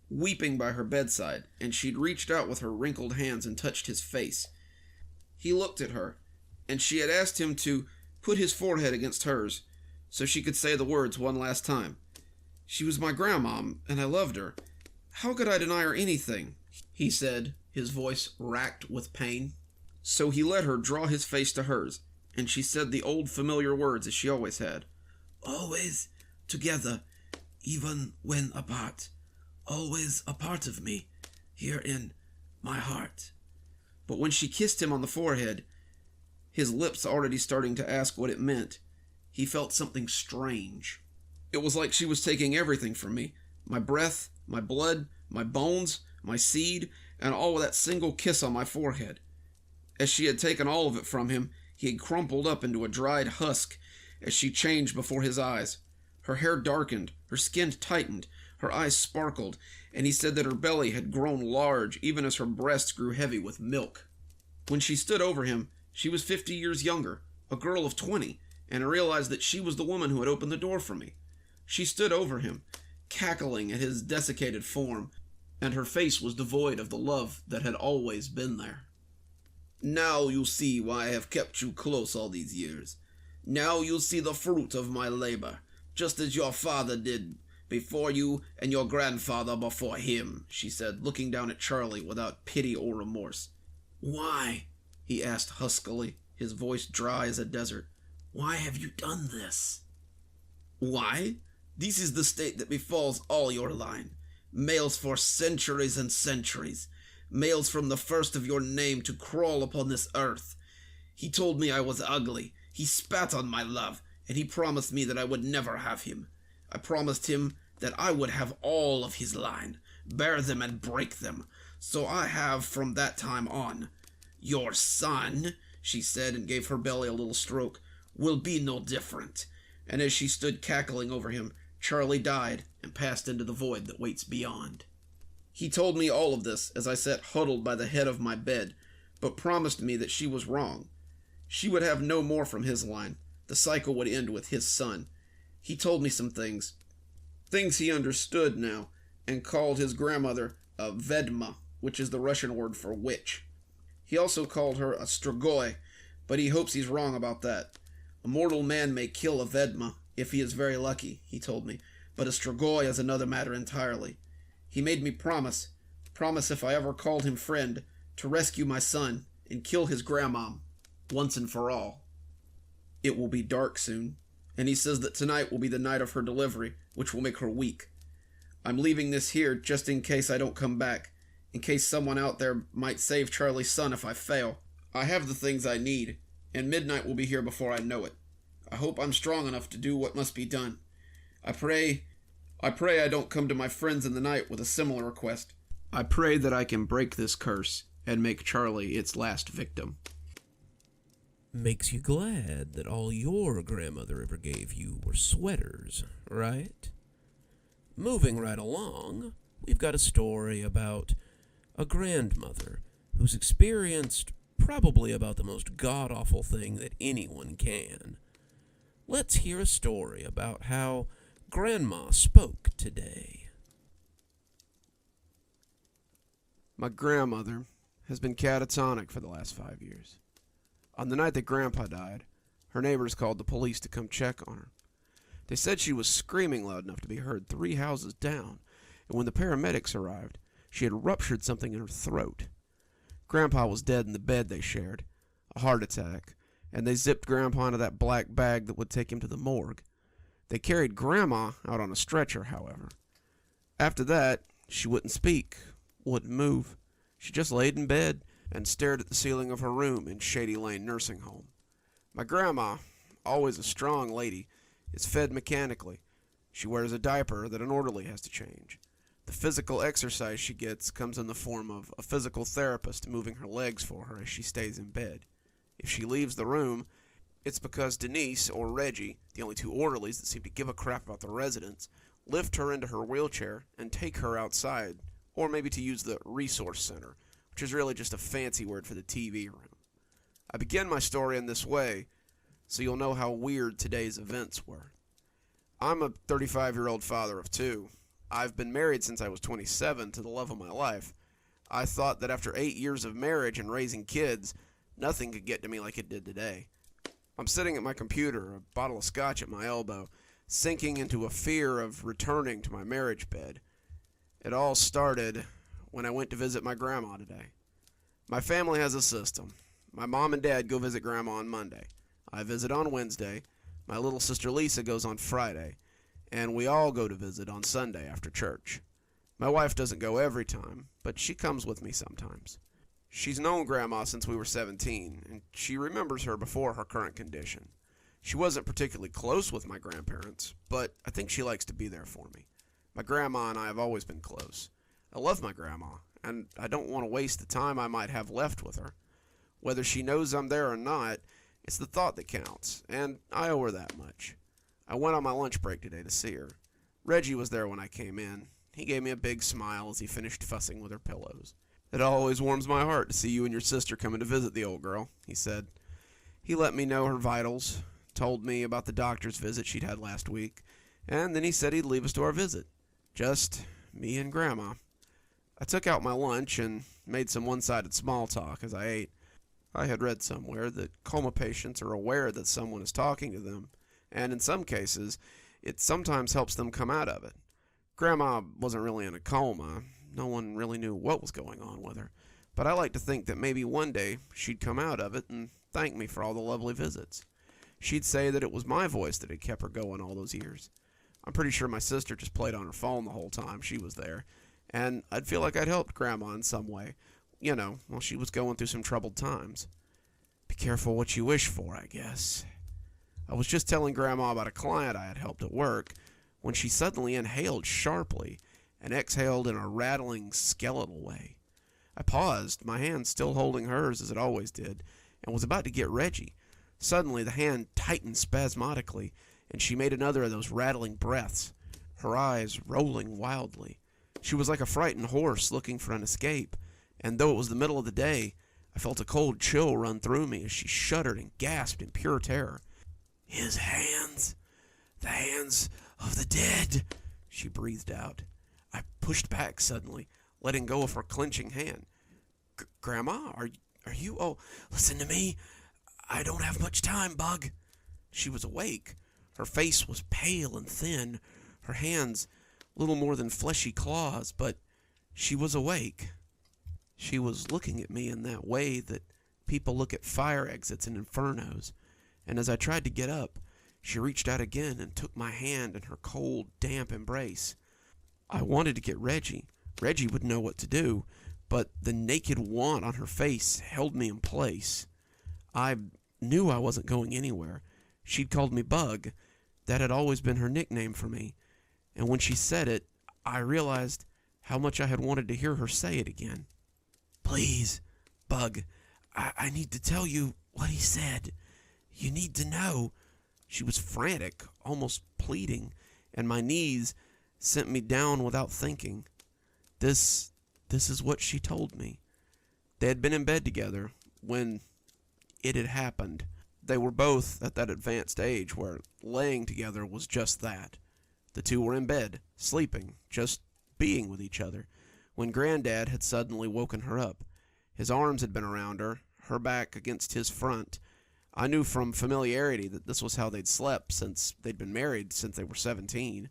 weeping by her bedside, and she'd reached out with her wrinkled hands and touched his face. He looked at her, and she had asked him to put his forehead against hers, so she could say the words one last time. She was my grandmom, and I loved her. How could I deny her anything? He said, his voice racked with pain. So he let her draw his face to hers, and she said the old familiar words as she always had. Always together, even when apart. Always a part of me, here in my heart. But when she kissed him on the forehead, his lips already starting to ask what it meant, he felt something strange. It was like she was taking everything from me. My breath, my blood, my bones, my seed, and all with that single kiss on my forehead. As she had taken all of it from him, he had crumpled up into a dried husk as she changed before his eyes. Her hair darkened, her skin tightened, her eyes sparkled, and he said that her belly had grown large even as her breasts grew heavy with milk. When she stood over him, she was 50 years younger, a girl of 20, and I realized that she was the woman who had opened the door for me. She stood over him, cackling at his desiccated form, and her face was devoid of the love that had always been there. Now you'll see why I have kept you close all these years. Now you'll see the fruit of my labor, just as your father did before you and your grandfather before him, she said, looking down at Charlie without pity or remorse. Why? He asked huskily, his voice dry as a desert. Why have you done this? Why? This is the state that befalls all your line. Males for centuries and centuries. Males from the first of your name to crawl upon this earth. He told me I was ugly. He spat on my love, and he promised me that I would never have him. I promised him that I would have all of his line, bear them and break them. So I have from that time on. Your son, she said, and gave her belly a little stroke, will be no different. And as she stood cackling over him, Charlie died and passed into the void that waits beyond. He told me all of this as I sat huddled by the head of my bed, but promised me that she was wrong. She would have no more from his line. The cycle would end with his son. He told me some things he understood now, and called his grandmother a vedma, which is the Russian word for witch. He also called her a strigoi, but he hopes he's wrong about that. A mortal man may kill a vedma, if he is very lucky, he told me, but a strigoi is another matter entirely. He made me promise if I ever called him friend, to rescue my son and kill his grandmom, once and for all. It will be dark soon, and he says that tonight will be the night of her delivery, which will make her weak. I'm leaving this here just in case I don't come back, in case someone out there might save Charlie's son if I fail. I have the things I need, and midnight will be here before I know it. I hope I'm strong enough to do what must be done. I pray I don't come to my friends in the night with a similar request. I pray that I can break this curse and make Charlie its last victim. Makes you glad that all your grandmother ever gave you were sweaters, right? Moving right along, we've got a story about a grandmother who's experienced probably about the most god-awful thing that anyone can. Let's hear a story about how Grandma spoke today. My grandmother has been catatonic for the last 5 years. On the night that Grandpa died, her neighbors called the police to come check on her. They said she was screaming loud enough to be heard 3 houses down, and when the paramedics arrived, she had ruptured something in her throat. Grandpa was dead in the bed they shared, a heart attack, and they zipped Grandpa into that black bag that would take him to the morgue. They carried Grandma out on a stretcher, however. After that, she wouldn't speak, wouldn't move. She just laid in bed and stared at the ceiling of her room in Shady Lane Nursing Home. My grandma, always a strong lady, is fed mechanically, She wears a diaper that an orderly has to change. The physical exercise she gets comes in the form of a physical therapist moving her legs for her as she stays in bed. If she leaves the room, it's because Denise or Reggie, the only two orderlies that seem to give a crap about the residents, lift her into her wheelchair and take her outside, or maybe to use the resource center, which is really just a fancy word for the TV room. I begin my story in this way, so you'll know how weird today's events were. I'm a 35-year-old father of two. I've been married since I was 27 to the love of my life. I thought that after 8 years of marriage and raising kids, nothing could get to me like it did today. I'm sitting at my computer, a bottle of scotch at my elbow, sinking into a fear of returning to my marriage bed. It all started when I went to visit my grandma today. My family has a system. My mom and dad go visit grandma on Monday. I visit on Wednesday. My little sister Lisa goes on Friday. And we all go to visit on Sunday after church. My wife doesn't go every time, but she comes with me sometimes. She's known Grandma since we were 17, and she remembers her before her current condition. She wasn't particularly close with my grandparents, but I think she likes to be there for me. My grandma and I have always been close. I love my grandma, and I don't want to waste the time I might have left with her. Whether she knows I'm there or not, it's the thought that counts, and I owe her that much. I went on my lunch break today to see her. Reggie was there when I came in. He gave me a big smile as he finished fussing with her pillows. "It always warms my heart to see you and your sister coming to visit the old girl," he said. He let me know her vitals, told me about the doctor's visit she'd had last week, and then he said he'd leave us to our visit. Just me and Grandma. I took out my lunch and made some one-sided small talk as I ate. I had read somewhere that coma patients are aware that someone is talking to them, and in some cases, it sometimes helps them come out of it. Grandma wasn't really in a coma. No one really knew what was going on with her, but I like to think that maybe one day she'd come out of it and thank me for all the lovely visits. She'd say that it was my voice that had kept her going all those years. I'm pretty sure my sister just played on her phone the whole time she was there, and I'd feel like I'd helped Grandma in some way, while she was going through some troubled times. Be careful what you wish for, I guess. I was just telling Grandma about a client I had helped at work when she suddenly inhaled sharply and exhaled in a rattling, skeletal way. I paused, my hand still holding hers as it always did, and was about to get Reggie. Suddenly, the hand tightened spasmodically, and she made another of those rattling breaths, her eyes rolling wildly. She was like a frightened horse looking for an escape, and though it was the middle of the day, I felt a cold chill run through me as she shuddered and gasped in pure terror. "His hands, the hands of the dead," she breathed out. I pushed back suddenly, letting go of her clenching hand. "Grandma, are you? Oh, listen to me. I don't have much time, Bug." She was awake. Her face was pale and thin, her hands little more than fleshy claws, but she was awake. She was looking at me in that way that people look at fire exits in infernos, and as I tried to get up, she reached out again and took my hand in her cold, damp embrace. I wanted to get Reggie. Reggie would know what to do, but the naked want on her face held me in place. I knew I wasn't going anywhere. She'd called me Bug. That had always been her nickname for me, and when she said it, I realized how much I had wanted to hear her say it again. "Please, Bug, I need to tell you what he said. You need to know." She was frantic, almost pleading, and my knees sent me down without thinking. This is what she told me. They had been in bed together when it had happened. They were both at that advanced age where laying together was just that. The two were in bed, sleeping, just being with each other, when Granddad had suddenly woken her up. His arms had been around her, her back against his front. I knew from familiarity that this was how they'd slept since they'd been married since they were 17.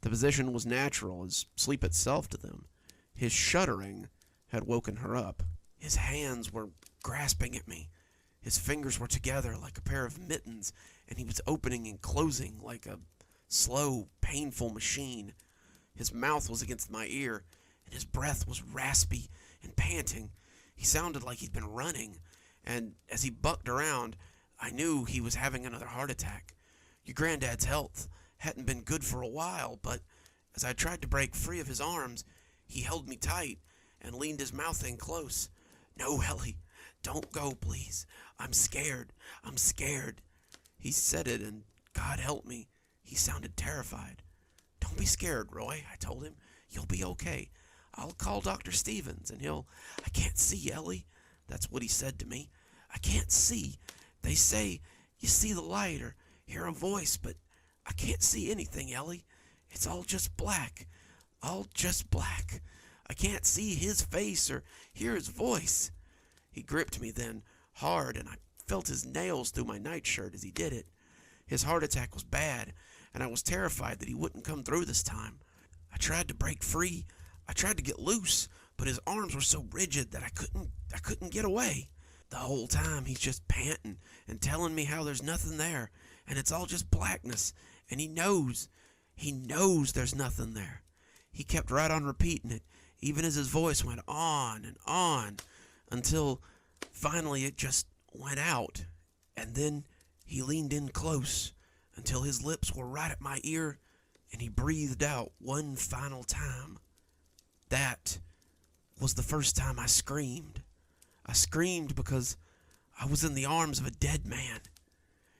The position was natural as sleep itself to them. His shuddering had woken her up. His hands were grasping at me. His fingers were together like a pair of mittens, and he was opening and closing like a slow, painful machine. His mouth was against my ear, and his breath was raspy and panting. He sounded like he'd been running, and as he bucked around, I knew he was having another heart attack. Your granddad's health hadn't been good for a while, but as I tried to break free of his arms, he held me tight and leaned his mouth in close. "No, Ellie, don't go, please. I'm scared. I'm scared." He said it, and God help me, he sounded terrified. "Don't be scared, Roy," I told him. "You'll be okay. I'll call Dr. Stevens, and I can't see, Ellie." That's what he said to me. "I can't see. They say you see the light or hear a voice, but I can't see anything, Ellie. It's all just black. All just black. I can't see his face or hear his voice." He gripped me then, hard, and I felt his nails through my nightshirt as he did it. His heart attack was bad, and I was terrified that he wouldn't come through this time. I tried to break free. I tried to get loose, but his arms were so rigid that I couldn't get away. The whole time he's just panting and telling me how there's nothing there, and it's all just blackness, and he knows there's nothing there. He kept right on repeating it, even as his voice went on and on, until finally it just went out, and then he leaned in close until his lips were right at my ear, and he breathed out one final time. That was the first time I screamed. I screamed because I was in the arms of a dead man.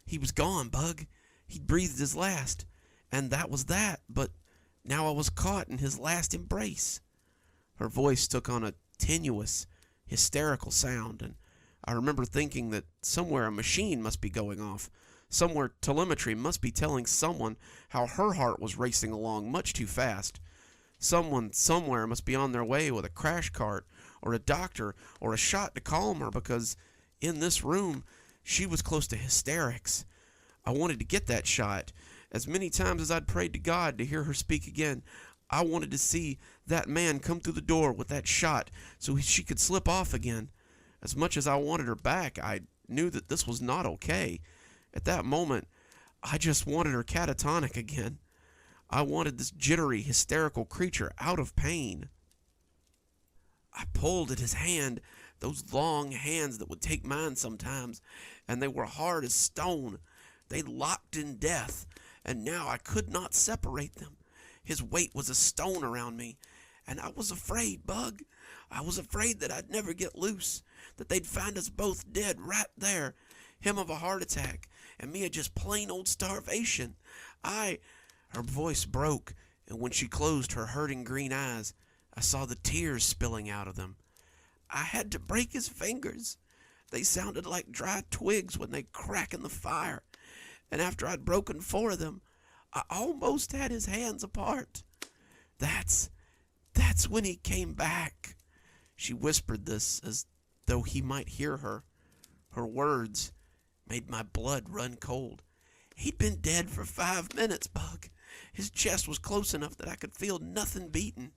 He was gone, Bug. He'd breathed his last, and that was that, but now I was caught in his last embrace. Her voice took on a tenuous, hysterical sound, and I remember thinking that somewhere a machine must be going off. Somewhere telemetry must be telling someone how her heart was racing along much too fast. Someone somewhere must be on their way with a crash cart or a doctor or a shot to calm her, because in this room she was close to hysterics. I wanted to get that shot. As many times as I'd prayed to God to hear her speak again, I wanted to see that man come through the door with that shot so she could slip off again. As much as I wanted her back, I knew that this was not okay. At that moment, I just wanted her catatonic again. I wanted this jittery, hysterical creature out of pain. I pulled at his hand, those long hands that would take mine sometimes, and they were hard as stone. They locked in death, and now I could not separate them. His weight was a stone around me, and I was afraid, Bug. I was afraid that I'd never get loose, that they'd find us both dead right there, him of a heart attack, and me of just plain old starvation. Her voice broke, and when she closed her hurting green eyes, I saw the tears spilling out of them. I had to break his fingers. They sounded like dry twigs when they crack in the fire, and after I'd broken 4 of them, I almost had his hands apart. That's when he came back. She whispered this as though he might hear her. Her words made my blood run cold. He'd been dead for 5 minutes, Bug. His chest was close enough that I could feel nothing beating.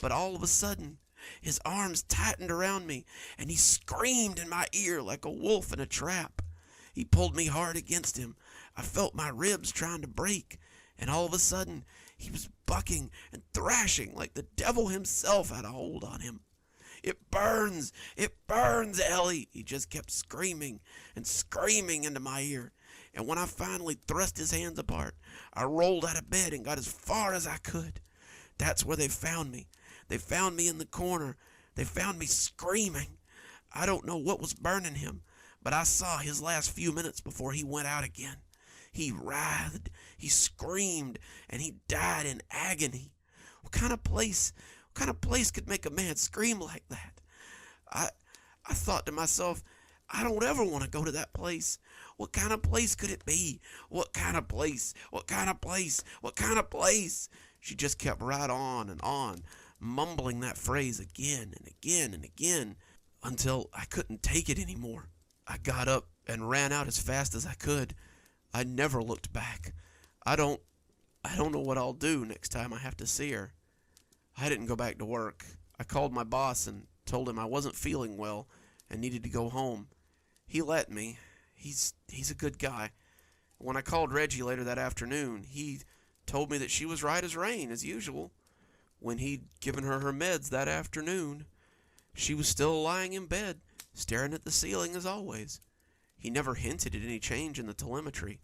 But all of a sudden, his arms tightened around me, and he screamed in my ear like a wolf in a trap. He pulled me hard against him. I felt my ribs trying to break, and all of a sudden, he was bucking and thrashing like the devil himself had a hold on him. It burns, Ellie," he just kept screaming and screaming into my ear. And when I finally thrust his hands apart, I rolled out of bed and got as far as I could. That's where they found me. They found me in the corner. They found me screaming. I don't know what was burning him, but I saw his last few minutes before he went out again. He writhed, he screamed, and he died in agony. What kind of place could make a man scream like that? I thought to myself, I don't ever want to go to that place. What kind of place could it be? What kind of place? What kind of place? What kind of place? She just kept right on, mumbling that phrase again and again and again, until I couldn't take it anymore. I got up and ran out as fast as I could. I never looked back. I don't know what I'll do next time I have to see her. I didn't go back to work. I called my boss and told him I wasn't feeling well and needed to go home. He let me. He's a good guy. When I called Reggie later that afternoon, he told me that she was right as rain, as usual. When he'd given her meds that afternoon, she was still lying in bed, staring at the ceiling as always. He never hinted at any change in the telemetry,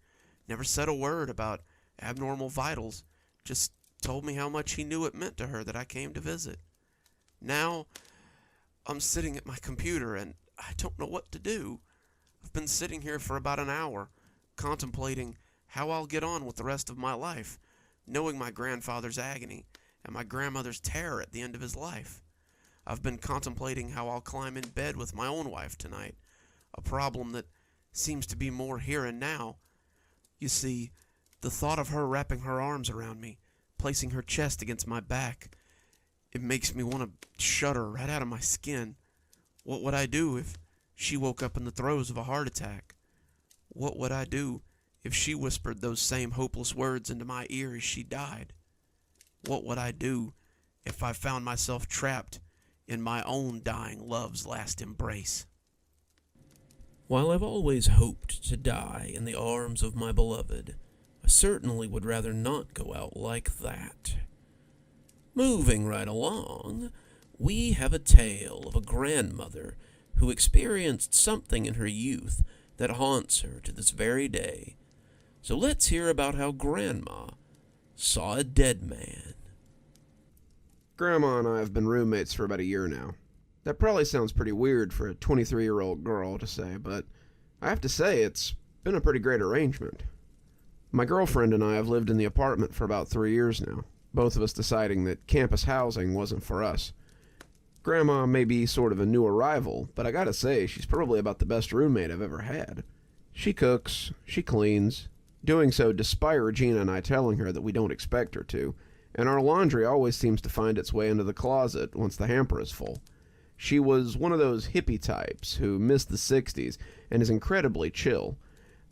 never said a word about abnormal vitals, just told me how much he knew it meant to her that I came to visit. Now, I'm sitting at my computer and I don't know what to do. I've been sitting here for about an hour, contemplating how I'll get on with the rest of my life, knowing my grandfather's agony and my grandmother's terror at the end of his life. I've been contemplating how I'll climb in bed with my own wife tonight, a problem that seems to be more here and now. You see, the thought of her wrapping her arms around me, placing her chest against my back, it makes me want to shudder right out of my skin. What would I do if she woke up in the throes of a heart attack? What would I do if she whispered those same hopeless words into my ear as she died? What would I do if I found myself trapped in my own dying love's last embrace? While I've always hoped to die in the arms of my beloved, I certainly would rather not go out like that. Moving right along, we have a tale of a grandmother who experienced something in her youth that haunts her to this very day. So let's hear about how Grandma saw a dead man. Grandma and I have been roommates for about a year now. That probably sounds pretty weird for a 23-year-old girl to say, but I have to say it's been a pretty great arrangement. My girlfriend and I have lived in the apartment for about 3 years now, both of us deciding that campus housing wasn't for us. Grandma may be sort of a new arrival, but I gotta say, she's probably about the best roommate I've ever had. She cooks, she cleans, doing so despite Regina and I telling her that we don't expect her to, and our laundry always seems to find its way into the closet once the hamper is full. She was one of those hippie types who missed the 60s and is incredibly chill.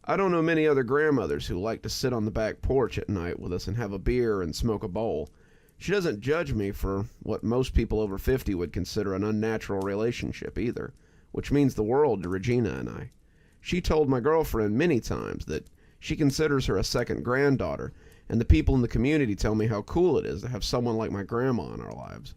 I don't know many other grandmothers who like to sit on the back porch at night with us and have a beer and smoke a bowl. She doesn't judge me for what most people over 50 would consider an unnatural relationship either, which means the world to Regina and I. She told my girlfriend many times that she considers her a second granddaughter, and the people in the community tell me how cool it is to have someone like my grandma in our lives.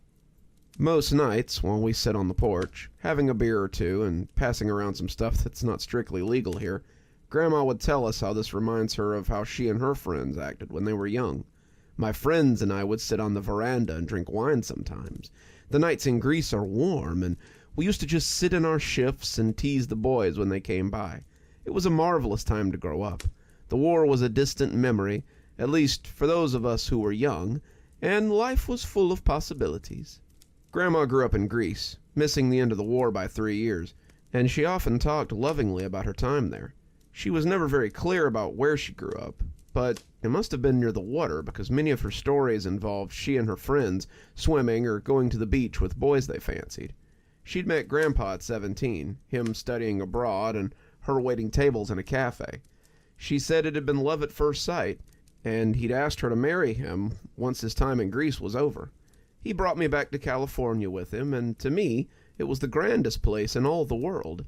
Most nights, while we sit on the porch, having a beer or two and passing around some stuff that's not strictly legal here, Grandma would tell us how this reminds her of how she and her friends acted when they were young. My friends and I would sit on the veranda and drink wine sometimes. The nights in Greece are warm, and we used to just sit in our shifts and tease the boys when they came by. It was a marvelous time to grow up. The war was a distant memory, at least for those of us who were young, and life was full of possibilities. Grandma grew up in Greece, missing the end of the war by 3 years, and she often talked lovingly about her time there. She was never very clear about where she grew up, but it must have been near the water because many of her stories involved she and her friends swimming or going to the beach with boys they fancied. She'd met Grandpa at 17, him studying abroad and her waiting tables in a cafe. She said it had been love at first sight, and he'd asked her to marry him once his time in Greece was over. He brought me back to California with him, and to me, it was the grandest place in all the world.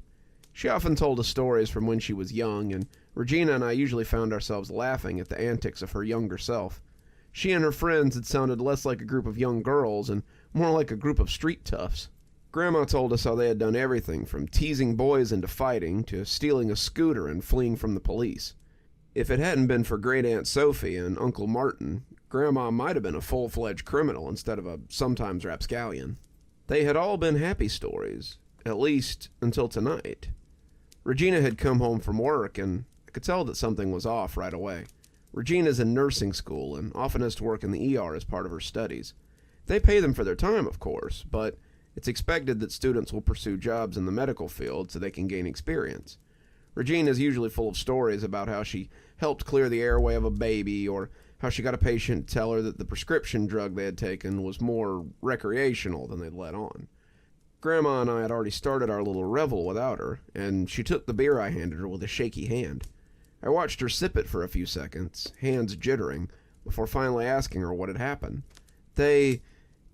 She often told us stories from when she was young, and Regina and I usually found ourselves laughing at the antics of her younger self. She and her friends had sounded less like a group of young girls and more like a group of street toughs. Grandma told us how they had done everything from teasing boys into fighting to stealing a scooter and fleeing from the police. If it hadn't been for Great Aunt Sophie and Uncle Martin, Grandma might have been a full-fledged criminal instead of a sometimes rapscallion. They had all been happy stories, at least until tonight. Regina had come home from work, and I could tell that something was off right away. Regina's in nursing school and often has to work in the ER as part of her studies. They pay them for their time, of course, but it's expected that students will pursue jobs in the medical field so they can gain experience. Regina is usually full of stories about how she helped clear the airway of a baby, or how she got a patient to tell her that the prescription drug they had taken was more recreational than they'd let on. Grandma and I had already started our little revel without her, and she took the beer I handed her with a shaky hand. I watched her sip it for a few seconds, hands jittering, before finally asking her what had happened. They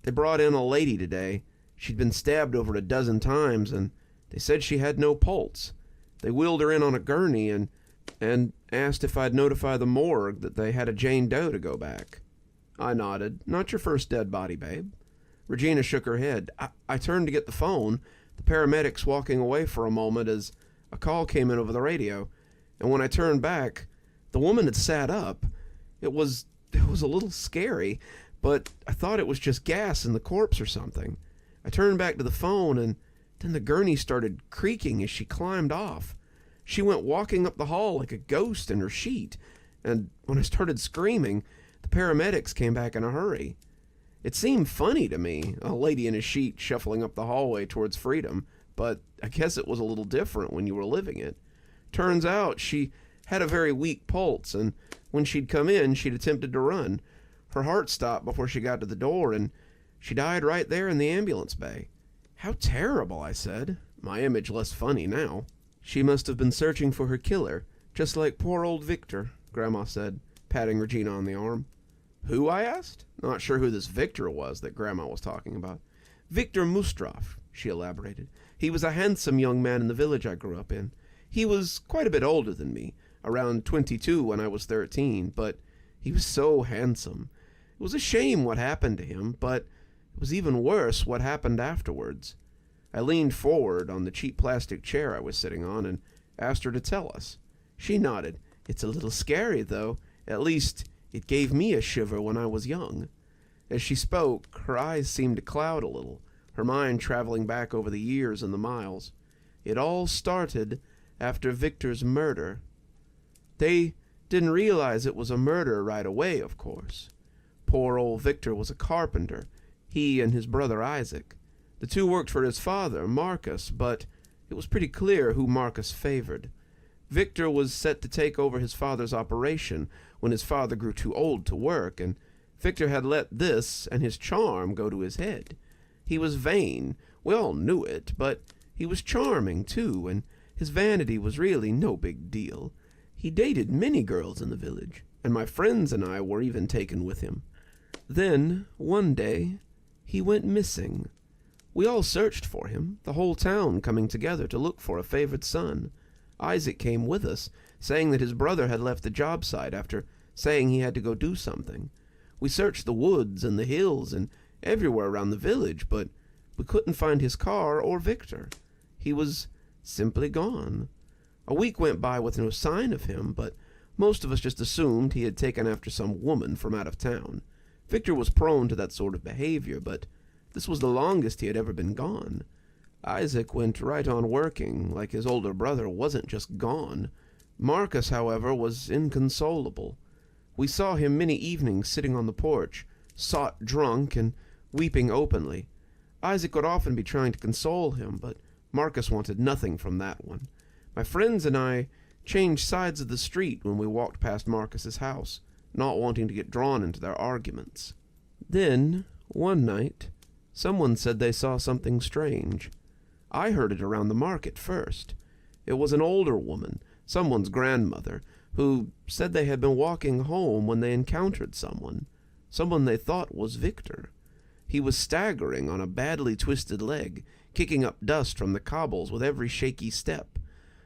brought in a lady today. She'd been stabbed over a dozen times, and they said she had no pulse. They wheeled her in on a gurney and asked if I'd notify the morgue that they had a Jane Doe to go back. I nodded. Not your first dead body, babe. Regina shook her head. I turned to get the phone, the paramedics walking away for a moment as a call came in over the radio, and when I turned back, the woman had sat up. It was a little scary, but I thought it was just gas in the corpse or something. I turned back to the phone, and then the gurney started creaking as she climbed off. She went walking up the hall like a ghost in her sheet, and when I started screaming, the paramedics came back in a hurry. It seemed funny to me, a lady in a sheet shuffling up the hallway towards freedom, but I guess it was a little different when you were living it. Turns out she had a very weak pulse, and when she'd come in, she'd attempted to run. Her heart stopped before she got to the door, and she died right there in the ambulance bay. How terrible, I said, my image less funny now. She must have been searching for her killer, just like poor old Victor, Grandma said, patting Regina on the arm. Who, I asked, not sure who this Victor was that Grandma was talking about. Victor Mustroff, she elaborated. He was a handsome young man in the village I grew up in. He was quite a bit older than me, around 22 when I was 13, but he was so handsome. It was a shame what happened to him, but it was even worse what happened afterwards. I leaned forward on the cheap plastic chair I was sitting on and asked her to tell us. She nodded. It's a little scary, though. At least, it gave me a shiver when I was young. As she spoke, her eyes seemed to cloud a little, her mind traveling back over the years and the miles. It all started after Victor's murder. They didn't realize it was a murder right away, of course. Poor old Victor was a carpenter, he and his brother Isaac. The two worked for his father, Marcus, but it was pretty clear who Marcus favored. Victor was set to take over his father's operation when his father grew too old to work, and Victor had let this and his charm go to his head. He was vain, we all knew it, but he was charming, too, and his vanity was really no big deal. He dated many girls in the village, and my friends and I were even taken with him. Then, one day, he went missing. We all searched for him, the whole town coming together to look for a favored son. Isaac came with us, saying that his brother had left the job site after saying he had to go do something. We searched the woods and the hills and everywhere around the village, but we couldn't find his car or Victor. He was simply gone. A week went by with no sign of him, but most of us just assumed he had taken after some woman from out of town. Victor was prone to that sort of behavior, but this was the longest he had ever been gone. Isaac went right on working, like his older brother wasn't just gone. Marcus, however, was inconsolable. We saw him many evenings sitting on the porch, sot drunk and weeping openly. Isaac would often be trying to console him, but Marcus wanted nothing from that one. My friends and I changed sides of the street when we walked past Marcus's house, not wanting to get drawn into their arguments. Then, one night, someone said they saw something strange. I heard it around the market first. It was an older woman, someone's grandmother, who said they had been walking home when they encountered someone they thought was Victor. He was staggering on a badly twisted leg, kicking up dust from the cobbles with every shaky step.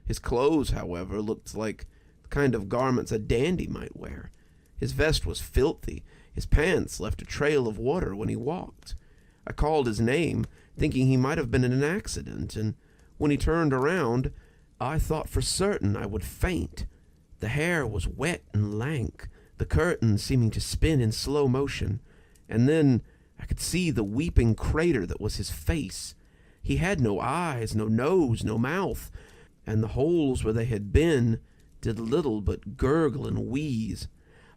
His clothes, however, looked like the kind of garments a dandy might wear. His vest was filthy. His pants left a trail of water when he walked. I called his name, thinking he might have been in an accident, and when he turned around, I thought for certain I would faint. The hair was wet and lank, the curtains seeming to spin in slow motion, and then I could see the weeping crater that was his face. He had no eyes, no nose, no mouth, and the holes where they had been did little but gurgle and wheeze.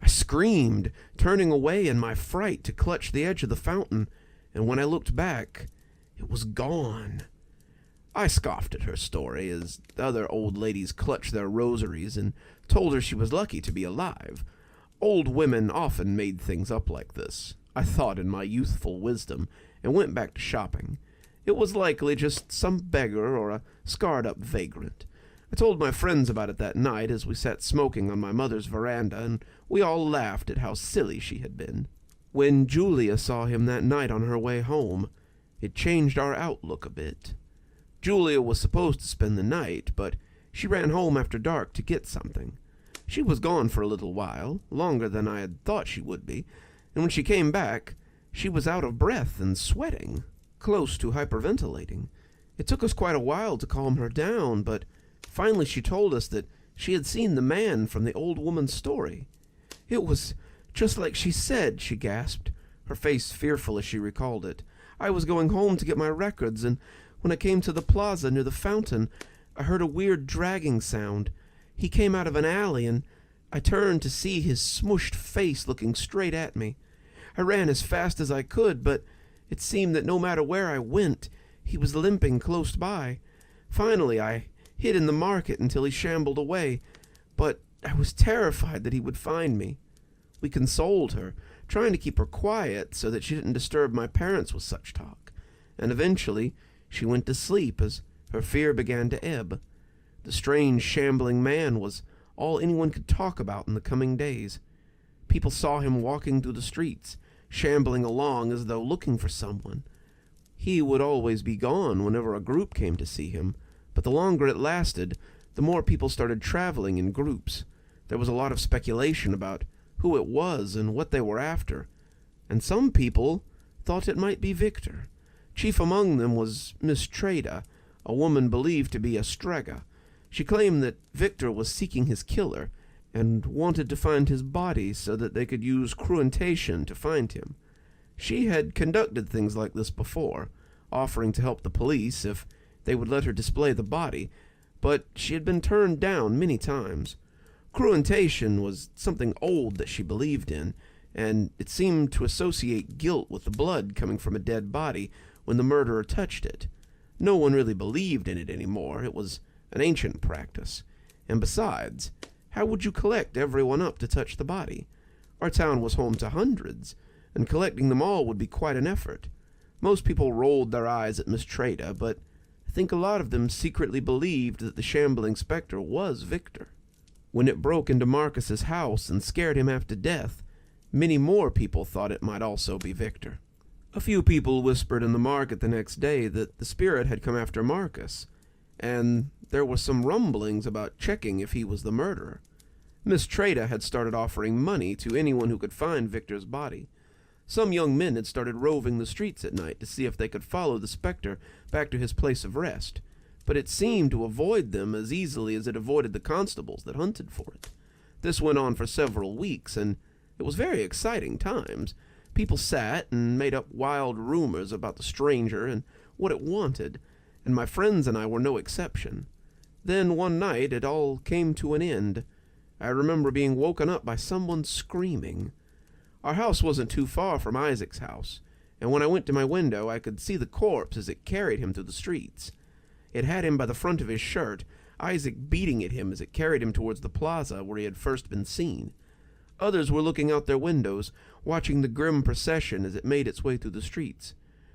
I screamed, turning away in my fright to clutch the edge of the fountain, and when I looked back, it was gone. I scoffed at her story as the other old ladies clutched their rosaries and told her she was lucky to be alive. Old women often made things up like this, I thought in my youthful wisdom, and went back to shopping. It was likely just some beggar or a scarred-up vagrant. I told my friends about it that night as we sat smoking on my mother's veranda, and we all laughed at how silly she had been. When Julia saw him that night on her way home, it changed our outlook a bit. Julia was supposed to spend the night, but she ran home after dark to get something. She was gone for a little while, longer than I had thought she would be, and when she came back, she was out of breath and sweating, close to hyperventilating. It took us quite a while to calm her down, but finally she told us that she had seen the man from the old woman's story. It was Just like she said, she gasped, her face fearful as she recalled it. I was going home to get my records, and when I came to the plaza near the fountain, I heard a weird dragging sound. He came out of an alley, and I turned to see his smushed face looking straight at me. I ran as fast as I could, but it seemed that no matter where I went, he was limping close by. Finally, I hid in the market until he shambled away, but I was terrified that he would find me. We consoled her, trying to keep her quiet so that she didn't disturb my parents with such talk, and eventually she went to sleep as her fear began to ebb. The strange, shambling man was all anyone could talk about in the coming days. People saw him walking through the streets, shambling along as though looking for someone. He would always be gone whenever a group came to see him, but the longer it lasted, the more people started traveling in groups. There was a lot of speculation about who it was and what they were after, and some people thought it might be Victor. Chief among them was Miss Tera, a woman believed to be a Strega. She claimed that Victor was seeking his killer and wanted to find his body so that they could use cruentation to find him. She had conducted things like this before, offering to help the police if they would let her display the body, but she had been turned down many times. Cruentation was something old that she believed in, and it seemed to associate guilt with the blood coming from a dead body when the murderer touched it. No one really believed in it anymore. It was an ancient practice. And besides, how would you collect everyone up to touch the body? Our town was home to hundreds, and collecting them all would be quite an effort. Most people rolled their eyes at Miss Tera, but I think a lot of them secretly believed that the shambling specter was Victor. When it broke into Marcus's house and scared him half to death, many more people thought it might also be Victor. A few people whispered in the market the next day that the spirit had come after Marcus, and there were some rumblings about checking if he was the murderer. Miss Tera had started offering money to anyone who could find Victor's body. Some young men had started roving the streets at night to see if they could follow the specter back to his place of rest, but it seemed to avoid them as easily as it avoided the constables that hunted for it. This went on for several weeks, and it was very exciting times. People sat and made up wild rumors about the stranger and what it wanted, and my friends and I were no exception. Then one night it all came to an end. I remember being woken up by someone screaming. Our house wasn't too far from Isaac's house, and when I went to my window I could see the corpse as it carried him through the streets. It had him by the front of his shirt, Isaac beating at him as it carried him towards the plaza where he had first been seen. Others were looking out their windows, watching the grim procession as it made its way through the streets.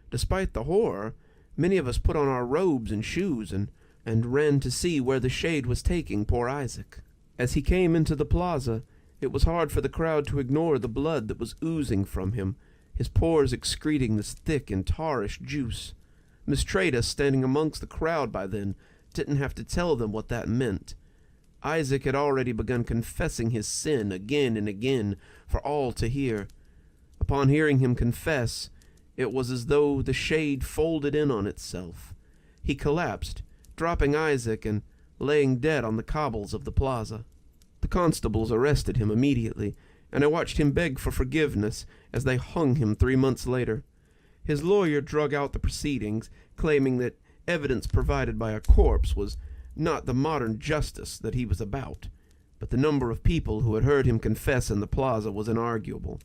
Despite the horror, many of us put on our robes and shoes and ran to see where the shade was taking poor Isaac. As he came into the plaza, it was hard for the crowd to ignore the blood that was oozing from him, his pores excreting this thick and tarish juice. Miss Tera, standing amongst the crowd by then, didn't have to tell them what that meant. Isaac had already begun confessing his sin again and again for all to hear. Upon hearing him confess, it was as though the shade folded in on itself. He collapsed, dropping Isaac and laying dead on the cobbles of the plaza. The constables arrested him immediately, and I watched him beg for forgiveness as they hung him 3 months later. His lawyer drug out the proceedings, claiming that evidence provided by a corpse was not the modern justice that he was about, but the number of people who had heard him confess in the plaza was inarguable.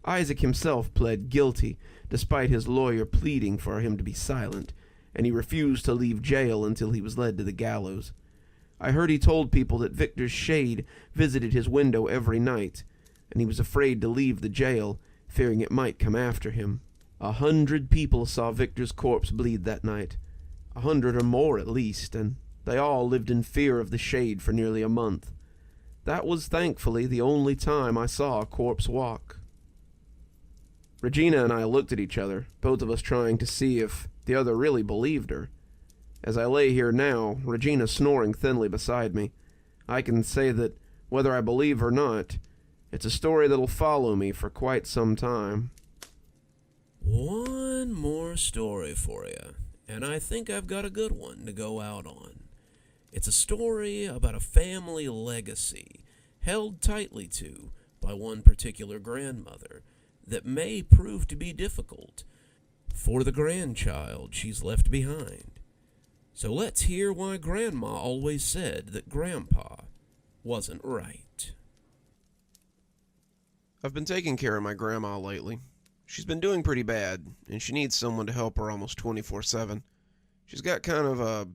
Isaac himself pled guilty, despite his lawyer pleading for him to be silent, and he refused to leave jail until he was led to the gallows. I heard he told people that Victor's shade visited his window every night, and he was afraid to leave the jail, fearing it might come after him. 100 people saw Victor's corpse bleed that night, 100 or more at least, and they all lived in fear of the shade for nearly a month. That was thankfully the only time I saw a corpse walk. Regina and I looked at each other, both of us trying to see if the other really believed her. As I lay here now, Regina snoring thinly beside me, I can say that, whether I believe or not, it's a story that'll follow me for quite some time. One more story for you, and I think I've got a good one to go out on. It's a story about a family legacy held tightly to by one particular grandmother that may prove to be difficult for the grandchild she's left behind. So let's hear why Grandma always said that Grandpa wasn't right. I've been taking care of my grandma lately. She's been doing pretty bad, and she needs someone to help her almost 24/7. She's got kind of a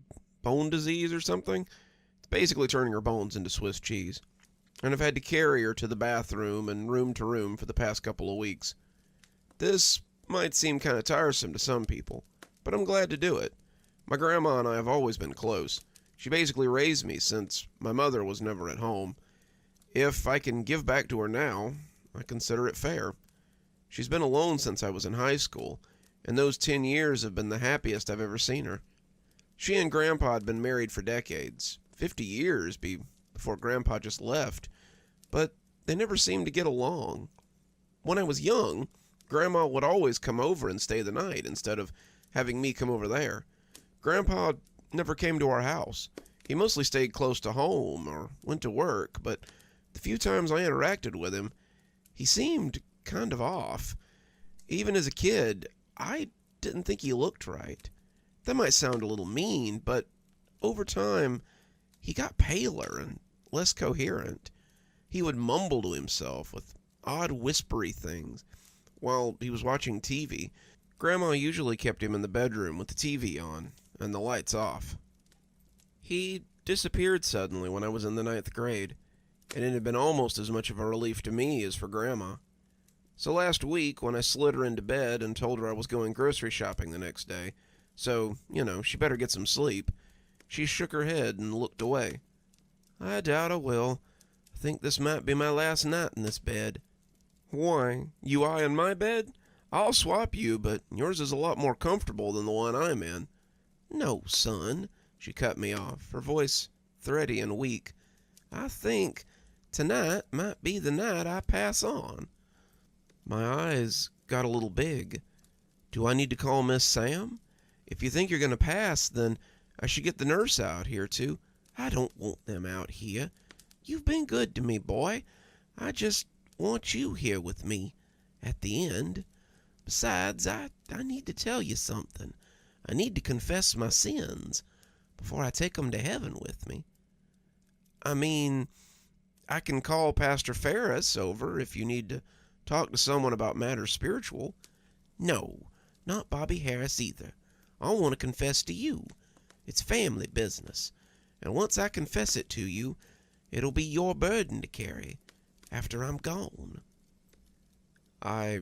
bone disease or something. It's basically turning her bones into Swiss cheese. And I've had to carry her to the bathroom and room to room for the past couple of weeks. This might seem kind of tiresome to some people, but I'm glad to do it. My grandma and I have always been close. She basically raised me since my mother was never at home. If I can give back to her now, I consider it fair. She's been alone since I was in high school, and those 10 years have been the happiest I've ever seen her. She and Grandpa had been married for decades, 50 years before Grandpa just left, but they never seemed to get along. When I was young, Grandma would always come over and stay the night instead of having me come over there. Grandpa never came to our house. He mostly stayed close to home or went to work, but the few times I interacted with him, he seemed kind of off. Even as a kid, I didn't think he looked right. That might sound a little mean, but over time, he got paler and less coherent. He would mumble to himself with odd whispery things while he was watching TV. Grandma usually kept him in the bedroom with the TV on and the lights off. He disappeared suddenly when I was in the 9th grade, and it had been almost as much of a relief to me as for Grandma. So last week, when I slid her into bed and told her I was going grocery shopping the next day, so, she better get some sleep, she shook her head and looked away. "I doubt I will. I think this might be my last night in this bed." "Why, you lie in my bed? I'll swap you, but yours is a lot more comfortable than the one I'm in." "No, son," she cut me off, her voice thready and weak. "I think tonight might be the night I pass on." My eyes got a little big. "Do I need to call Miss Sam? If you think you're going to pass, then I should get the nurse out here, too." "I don't want them out here. You've been good to me, boy. I just want you here with me at the end. Besides, I need to tell you something. I need to confess my sins before I take them to heaven with me." "I mean, I can call Pastor Ferris over if you need to talk to someone about matters spiritual." "No, not Bobby Harris either. I want to confess to you. It's family business, and once I confess it to you, it'll be your burden to carry after I'm gone." I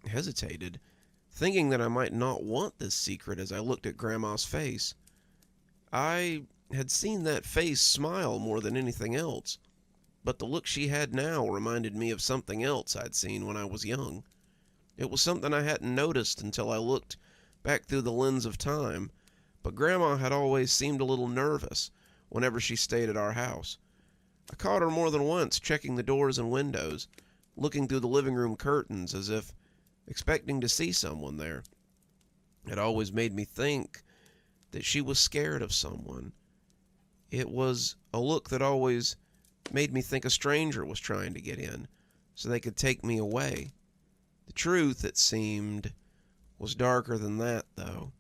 hesitated, thinking that I might not want this secret as I looked at Grandma's face. I had seen that face smile more than anything else, but the look she had now reminded me of something else I'd seen when I was young. It was something I hadn't noticed until I looked back through the lens of time, but Grandma had always seemed a little nervous whenever she stayed at our house. I caught her more than once checking the doors and windows, looking through the living room curtains as if expecting to see someone there. It always made me think that she was scared of someone. It was a look that always made me think a stranger was trying to get in so they could take me away. The truth, it seemed, was darker than that, though.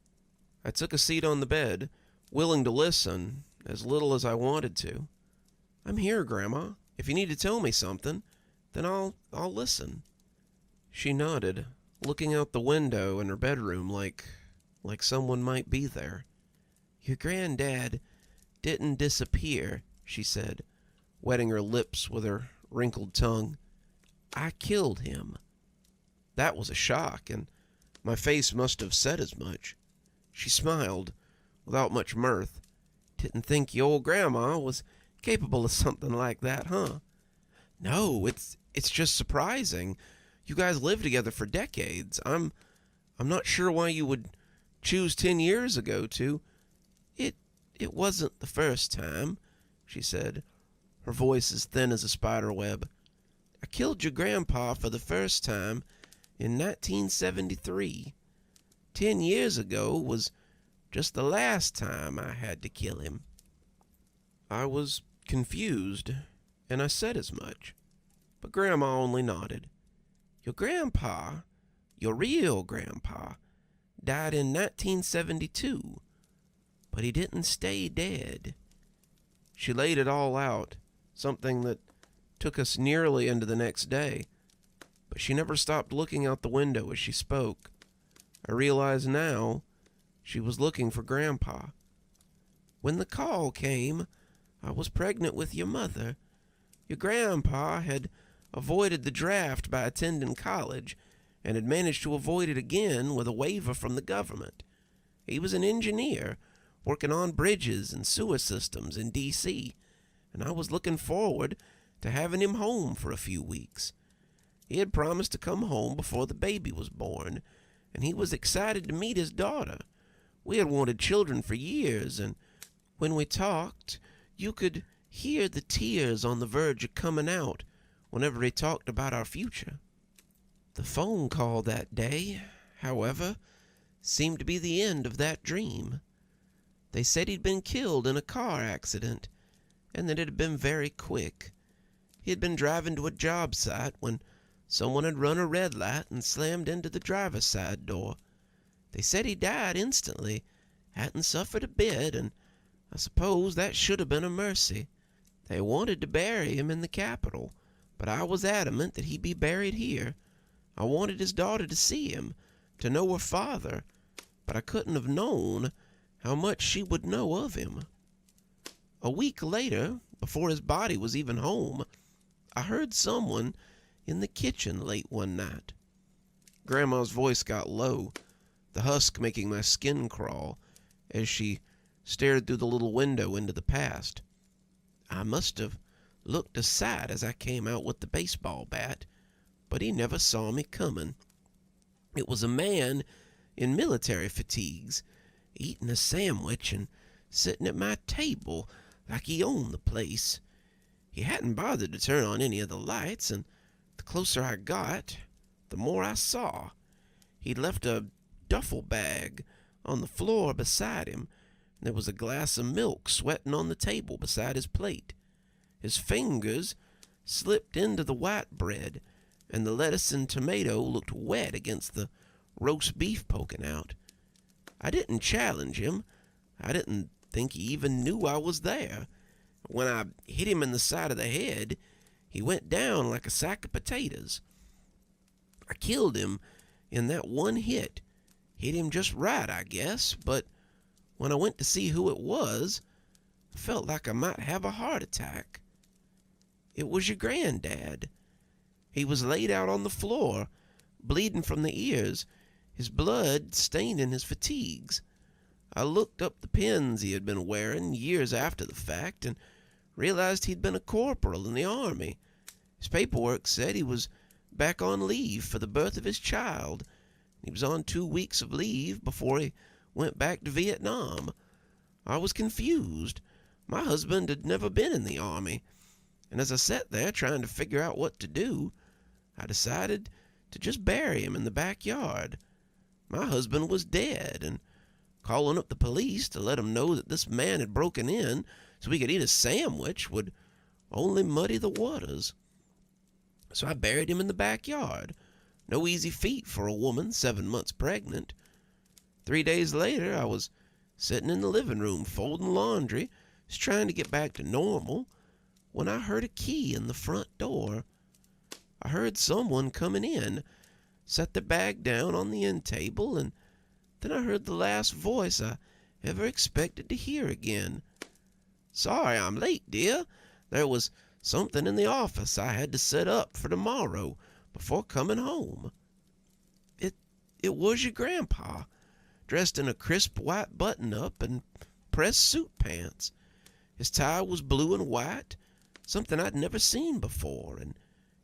I took a seat on the bed, willing to listen, as little as I wanted to. "I'm here, Grandma. If you need to tell me something, then I'll listen." She nodded, looking out the window in her bedroom like someone might be there. "Your granddad didn't disappear," she said, wetting her lips with her wrinkled tongue. "I killed him." That was a shock, and my face must have said as much. She smiled, without much mirth. "Didn't think your old grandma was capable of something like that, huh?" "No, it's just surprising. You guys lived together for decades. I'm not sure why you would choose 10 years ago to..." It wasn't the first time," she said, her voice as thin as a spider web. "I killed your grandpa for the first time in 1973. 10 years ago was just the last time I had to kill him." I was confused, and I said as much. but Grandma only nodded. Your grandpa, your real grandpa, died in 1972, but he didn't stay dead. She laid it all out, something that took us nearly into the next day, but she never stopped looking out the window as she spoke. I realize now she was looking for Grandpa. When the call came, I was pregnant with your mother. Your grandpa had avoided the draft by attending college and had managed to avoid it again with a waiver from the government. He was an engineer working on bridges and sewer systems in D.C., and I was looking forward to having him home for a few weeks. He had promised to come home before the baby was born, and he was excited to meet his daughter. We had wanted children for years, and when we talked, you could hear the tears on the verge of coming out whenever he talked about our future. The phone call that day, however, seemed to be the end of that dream. They said he'd been killed in a car accident, and that it had been very quick. He had been driving to a job site when someone had run a red light and slammed into the driver's side door. They said he died instantly, hadn't suffered a bit, and I suppose that should have been a mercy. They wanted to bury him in the Capitol, but I was adamant that he be buried here. I wanted his daughter to see him, to know her father, but I couldn't have known how much she would know of him. A week later, before his body was even home, I heard someone in the kitchen late one night. Grandma's voice got low, the husk making my skin crawl as she stared through the little window into the past. I must have looked aside as I came out with the baseball bat, but he never saw me coming. It was a man in military fatigues, eating a sandwich and sitting at my table like he owned the place. He hadn't bothered to turn on any of the lights, and the closer I got, the more I saw. He'd left a duffel bag on the floor beside him, and there was a glass of milk sweating on the table beside his plate. His fingers slipped into the white bread, and the lettuce and tomato looked wet against the roast beef poking out. I didn't challenge him. I didn't think he even knew I was there. When I hit him in the side of the head, he went down like a sack of potatoes. I killed him in that one hit. Hit him just right, I guess, but when I went to see who it was, I felt like I might have a heart attack. It was your granddad. He was laid out on the floor, bleeding from the ears, his blood staining his fatigues. I looked up the pins he had been wearing years after the fact and realized he'd been a corporal in the army. His paperwork said he was back on leave for the birth of his child. He was on 2 weeks of leave before he went back to Vietnam. I was confused. My husband had never been in the army, and as I sat there trying to figure out what to do, I decided to just bury him in the backyard. My husband was dead, and calling up the police to let them know that this man had broken in so we could eat a sandwich would only muddy the waters. So I buried him in the backyard. No easy feat for a woman 7 months pregnant. 3 days later, I was sitting in the living room folding laundry, just trying to get back to normal, when I heard a key in the front door. I heard someone coming in, set the bag down on the end table, and then I heard the last voice I ever expected to hear again. "Sorry I'm late, dear. There was something in the office I had to set up for tomorrow before coming home." It was your grandpa, dressed in a crisp white button-up and pressed suit pants. His tie was blue and white, something I'd never seen before, and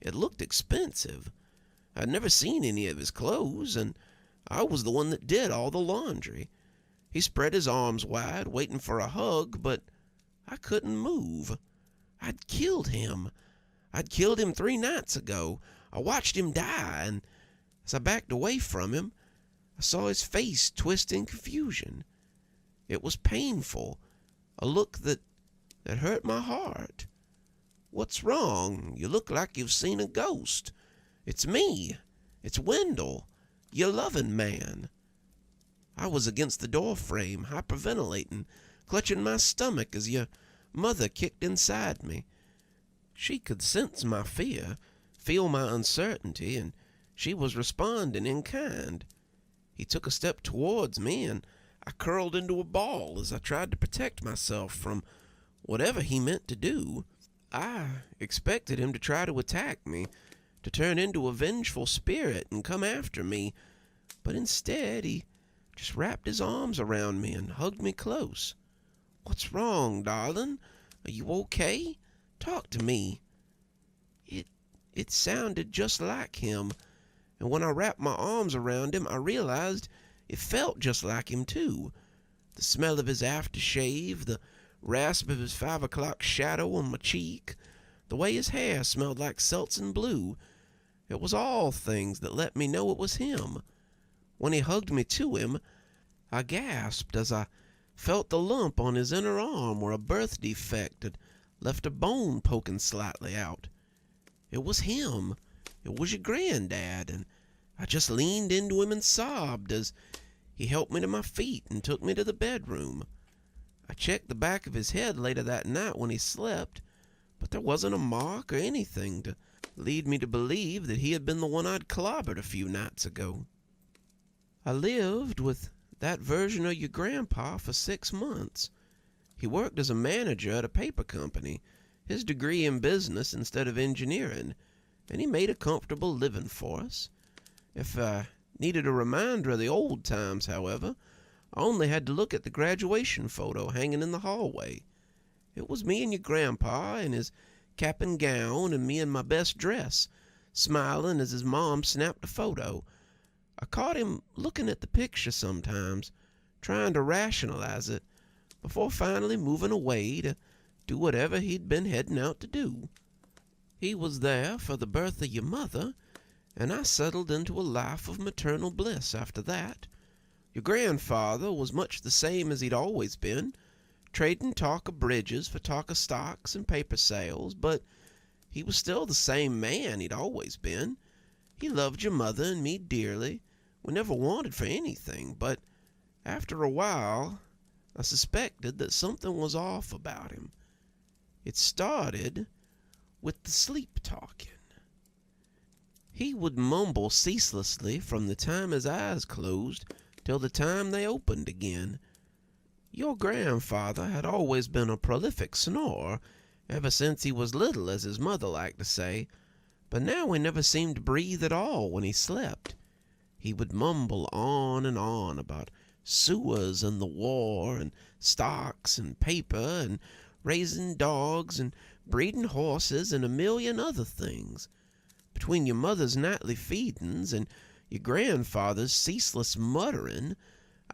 it looked expensive. I'd never seen any of his clothes, and I was the one that did all the laundry. He spread his arms wide, waiting for a hug, but I couldn't move. I'd killed him. I'd killed him 3 nights ago. I watched him die, and as I backed away from him, I saw his face twist in confusion. It was painful, a look that hurt my heart. What's wrong? You look like you've seen a ghost. It's me. It's Wendell, your loving man. I was against the door frame, hyperventilating, clutching my stomach as your mother kicked inside me. She could sense my fear, feel my uncertainty, and she was responding in kind. He took a step towards me, and I curled into a ball as I tried to protect myself from whatever he meant to do. I expected him to try to attack me, to turn into a vengeful spirit and come after me, but instead he just wrapped his arms around me and hugged me close. "What's wrong, darling? Are you okay? Talk to me." It sounded just like him, and when I wrapped my arms around him, I realized it felt just like him, too. The smell of his aftershave, the rasp of his 5 o'clock shadow on my cheek, the way his hair smelled like seltzer blue. It was all things that let me know it was him. When he hugged me to him, I gasped as I felt the lump on his inner arm where a birth defect had left a bone poking slightly out. It was him. It was your granddad, and I just leaned into him and sobbed as he helped me to my feet and took me to the bedroom. I checked the back of his head later that night when he slept, but there wasn't a mark or anything to lead me to believe that he had been the one I'd clobbered a few nights ago. I lived with that version of your grandpa for 6 months. He worked as a manager at a paper company, his degree in business instead of engineering, and he made a comfortable living for us. If I needed a reminder of the old times, however, I only had to look at the graduation photo hanging in the hallway. It was me and your grandpa in his cap and gown, and me in my best dress, smiling as his mom snapped a photo. I caught him looking at the picture sometimes, trying to rationalize it, before finally moving away to do whatever he'd been heading out to do. He was there for the birth of your mother, and I settled into a life of maternal bliss after that. Your grandfather was much the same as he'd always been, trading talk of bridges for talk of stocks and paper sales, but he was still the same man he'd always been. He loved your mother and me dearly. We never wanted for anything, but after a while, I suspected that something was off about him. It started with the sleep talking. He would mumble ceaselessly from the time his eyes closed till the time they opened again. Your grandfather had always been a prolific snorer, ever since he was little, as his mother liked to say, but now he never seemed to breathe at all when he slept. He would mumble on and on about sewers and the war and stocks and paper and raising dogs and breeding horses and a million other things. Between your mother's nightly feedings and your grandfather's ceaseless muttering,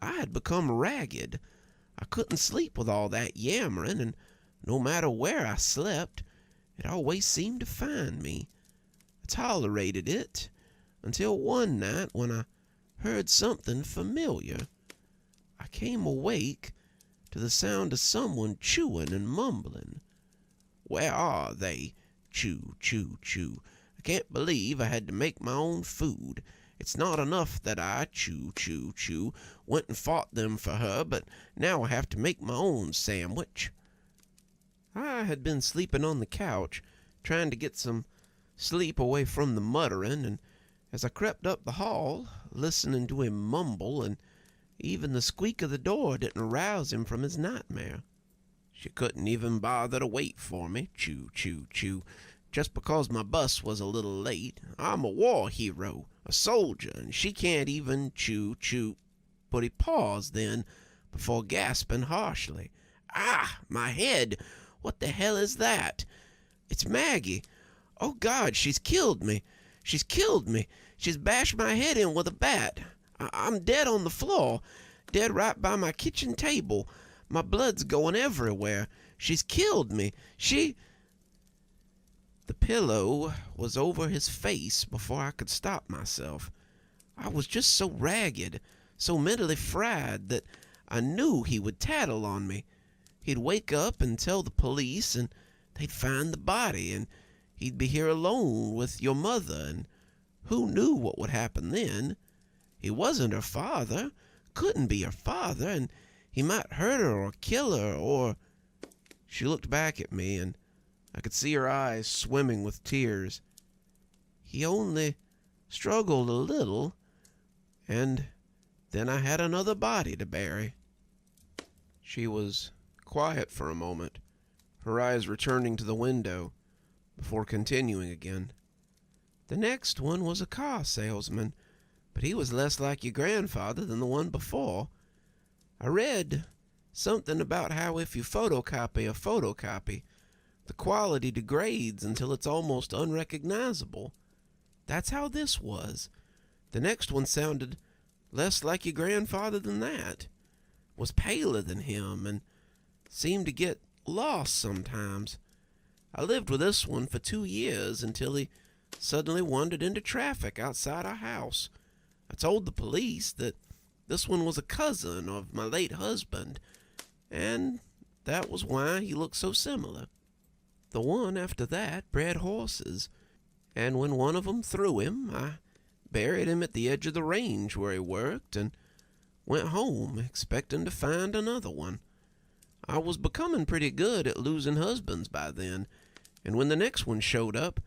I had become ragged. I couldn't sleep with all that yammering, and no matter where I slept, it always seemed to find me. I tolerated it until one night when I heard something familiar. I came awake to the sound of someone chewing and mumbling. "Where are they? Chew, chew, chew. I can't believe I had to make my own food. It's not enough that I, chew, chew, chew, went and fought them for her, but now I have to make my own sandwich." I had been sleeping on the couch, trying to get some sleep away from the muttering, and as I crept up the hall, listening to him mumble, and even the squeak of the door didn't rouse him from his nightmare. She couldn't even bother to wait for me, chew, chew, chew, just because my bus was a little late. I'm a war hero, a soldier, and she can't even chew, chew. But he paused then, before gasping harshly. "Ah, my head! What the hell is that? It's Maggie! Oh God, she's killed me! She's killed me! She's bashed my head in with a bat! I'm dead on the floor, dead right by my kitchen table. My blood's going everywhere. She's killed me. She—" The pillow was over his face before I could stop myself. I was just so ragged, so mentally fried, that I knew he would tattle on me. He'd wake up and tell the police, and they'd find the body, and he'd be here alone with your mother, and who knew what would happen then? He wasn't her father, couldn't be her father, and he might hurt her or kill her, or... She looked back at me, and I could see her eyes swimming with tears. He only struggled a little, and then I had another body to bury. She was quiet for a moment, her eyes returning to the window, before continuing again. The next one was a car salesman, but he was less like your grandfather than the one before. I read something about how if you photocopy a photocopy, the quality degrades until it's almost unrecognizable. That's how this was. The next one sounded less like your grandfather than that, was paler than him, and seemed to get lost sometimes. I lived with this one for 2 years until he suddenly wandered into traffic outside our house. I told the police that this one was a cousin of my late husband, and that was why he looked so similar. The one after that bred horses, and when one of them threw him, I buried him at the edge of the range where he worked and went home expecting to find another one. I was becoming pretty good at losing husbands by then, and when the next one showed up,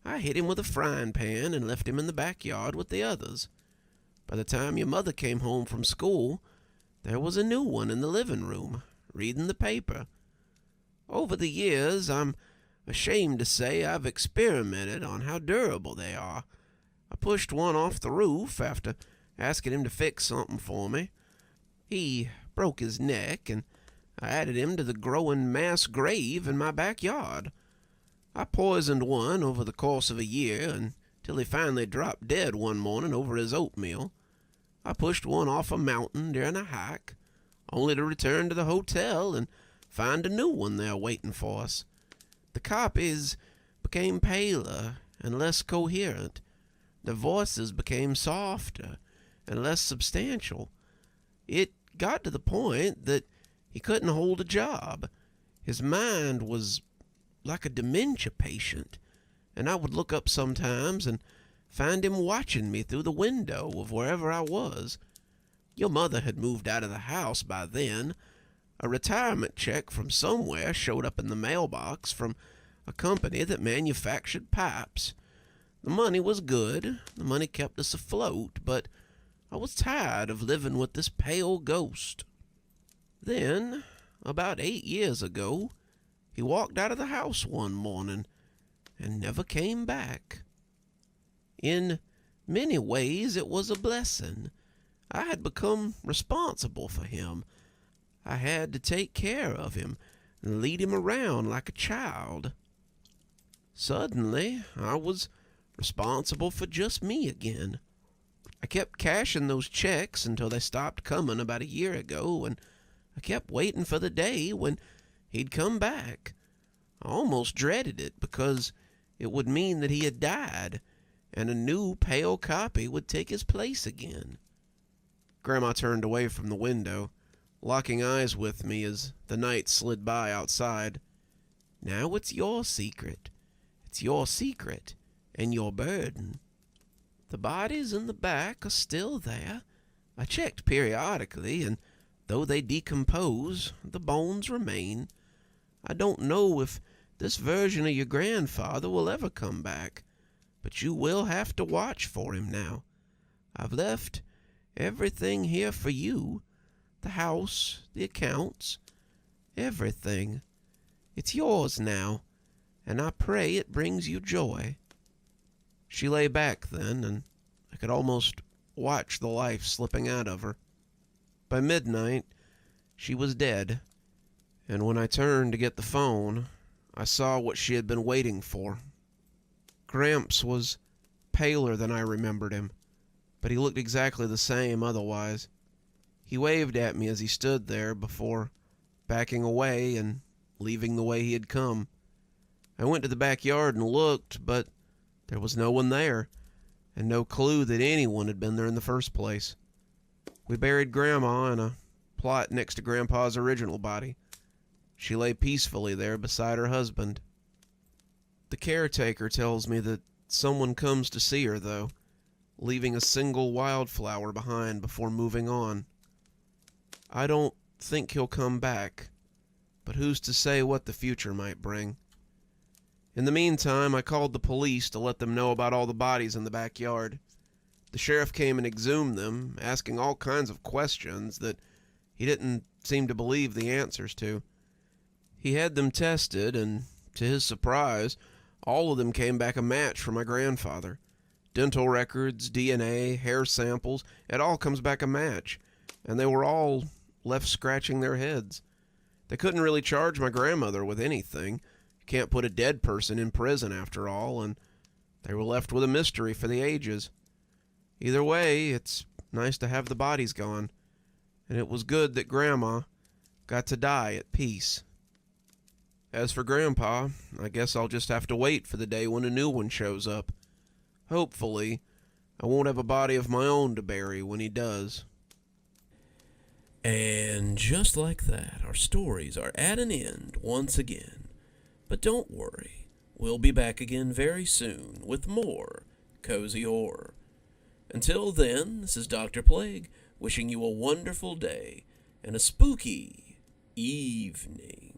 I hit him with a frying pan and left him in the backyard with the others. By the time your mother came home from school, there was a new one in the living room, reading the paper. Over the years, I'm ashamed to say I've experimented on how durable they are. I pushed one off the roof after asking him to fix something for me. He broke his neck, and I added him to the growing mass grave in my backyard. I poisoned one over the course of a year until he finally dropped dead one morning over his oatmeal. I pushed one off a mountain during a hike, only to return to the hotel and find a new one there waiting for us. The copies became paler and less coherent. Their voices became softer and less substantial. It got to the point that he couldn't hold a job. His mind was like a dementia patient, and I would look up sometimes and find him watching me through the window of wherever I was. Your mother had moved out of the house by then. A retirement check from somewhere showed up in the mailbox from a company that manufactured pipes. The money was good. The money kept us afloat, but I was tired of living with this pale ghost. Then, about 8 years ago, he walked out of the house one morning and never came back. In many ways, it was a blessing. I had become responsible for him. I had to take care of him and lead him around like a child. Suddenly, I was responsible for just me again. I kept cashing those checks until they stopped coming about a year ago, and I kept waiting for the day when he'd come back. I almost dreaded it because it would mean that he had died, and a new pale copy would take his place again. Grandma turned away from the window, locking eyes with me as the night slid by outside. Now it's your secret. It's your secret and your burden. The bodies in the back are still there. I checked periodically, and though they decompose, the bones remain. I don't know if this version of your grandfather will ever come back, but you will have to watch for him now. I've left everything here for you. The house, the accounts, everything. It's yours now, and I pray it brings you joy. She lay back then, and I could almost watch the life slipping out of her. By midnight, she was dead, and when I turned to get the phone, I saw what she had been waiting for. Gramps was paler than I remembered him, but he looked exactly the same otherwise. He waved at me as he stood there before backing away and leaving the way he had come. I went to the backyard and looked, but there was no one there, and no clue that anyone had been there in the first place. We buried Grandma in a plot next to Grandpa's original body. She lay peacefully there beside her husband, The caretaker tells me that someone comes to see her, though, leaving a single wildflower behind before moving on. I don't think he'll come back, but who's to say what the future might bring? In the meantime, I called the police to let them know about all the bodies in the backyard. The sheriff came and exhumed them, asking all kinds of questions that he didn't seem to believe the answers to. He had them tested, and to his surprise, all of them came back a match for my grandfather. Dental records, DNA, hair samples, it all comes back a match, and they were all left scratching their heads. They couldn't really charge my grandmother with anything. You can't put a dead person in prison after all, and they were left with a mystery for the ages. Either way, it's nice to have the bodies gone, and it was good that Grandma got to die at peace. As for Grandpa, I guess I'll just have to wait for the day when a new one shows up. Hopefully, I won't have a body of my own to bury when he does. And just like that, our stories are at an end once again. But don't worry, we'll be back again very soon with more cozy horror. Until then, this is Dr. Plague wishing you a wonderful day and a spooky evening.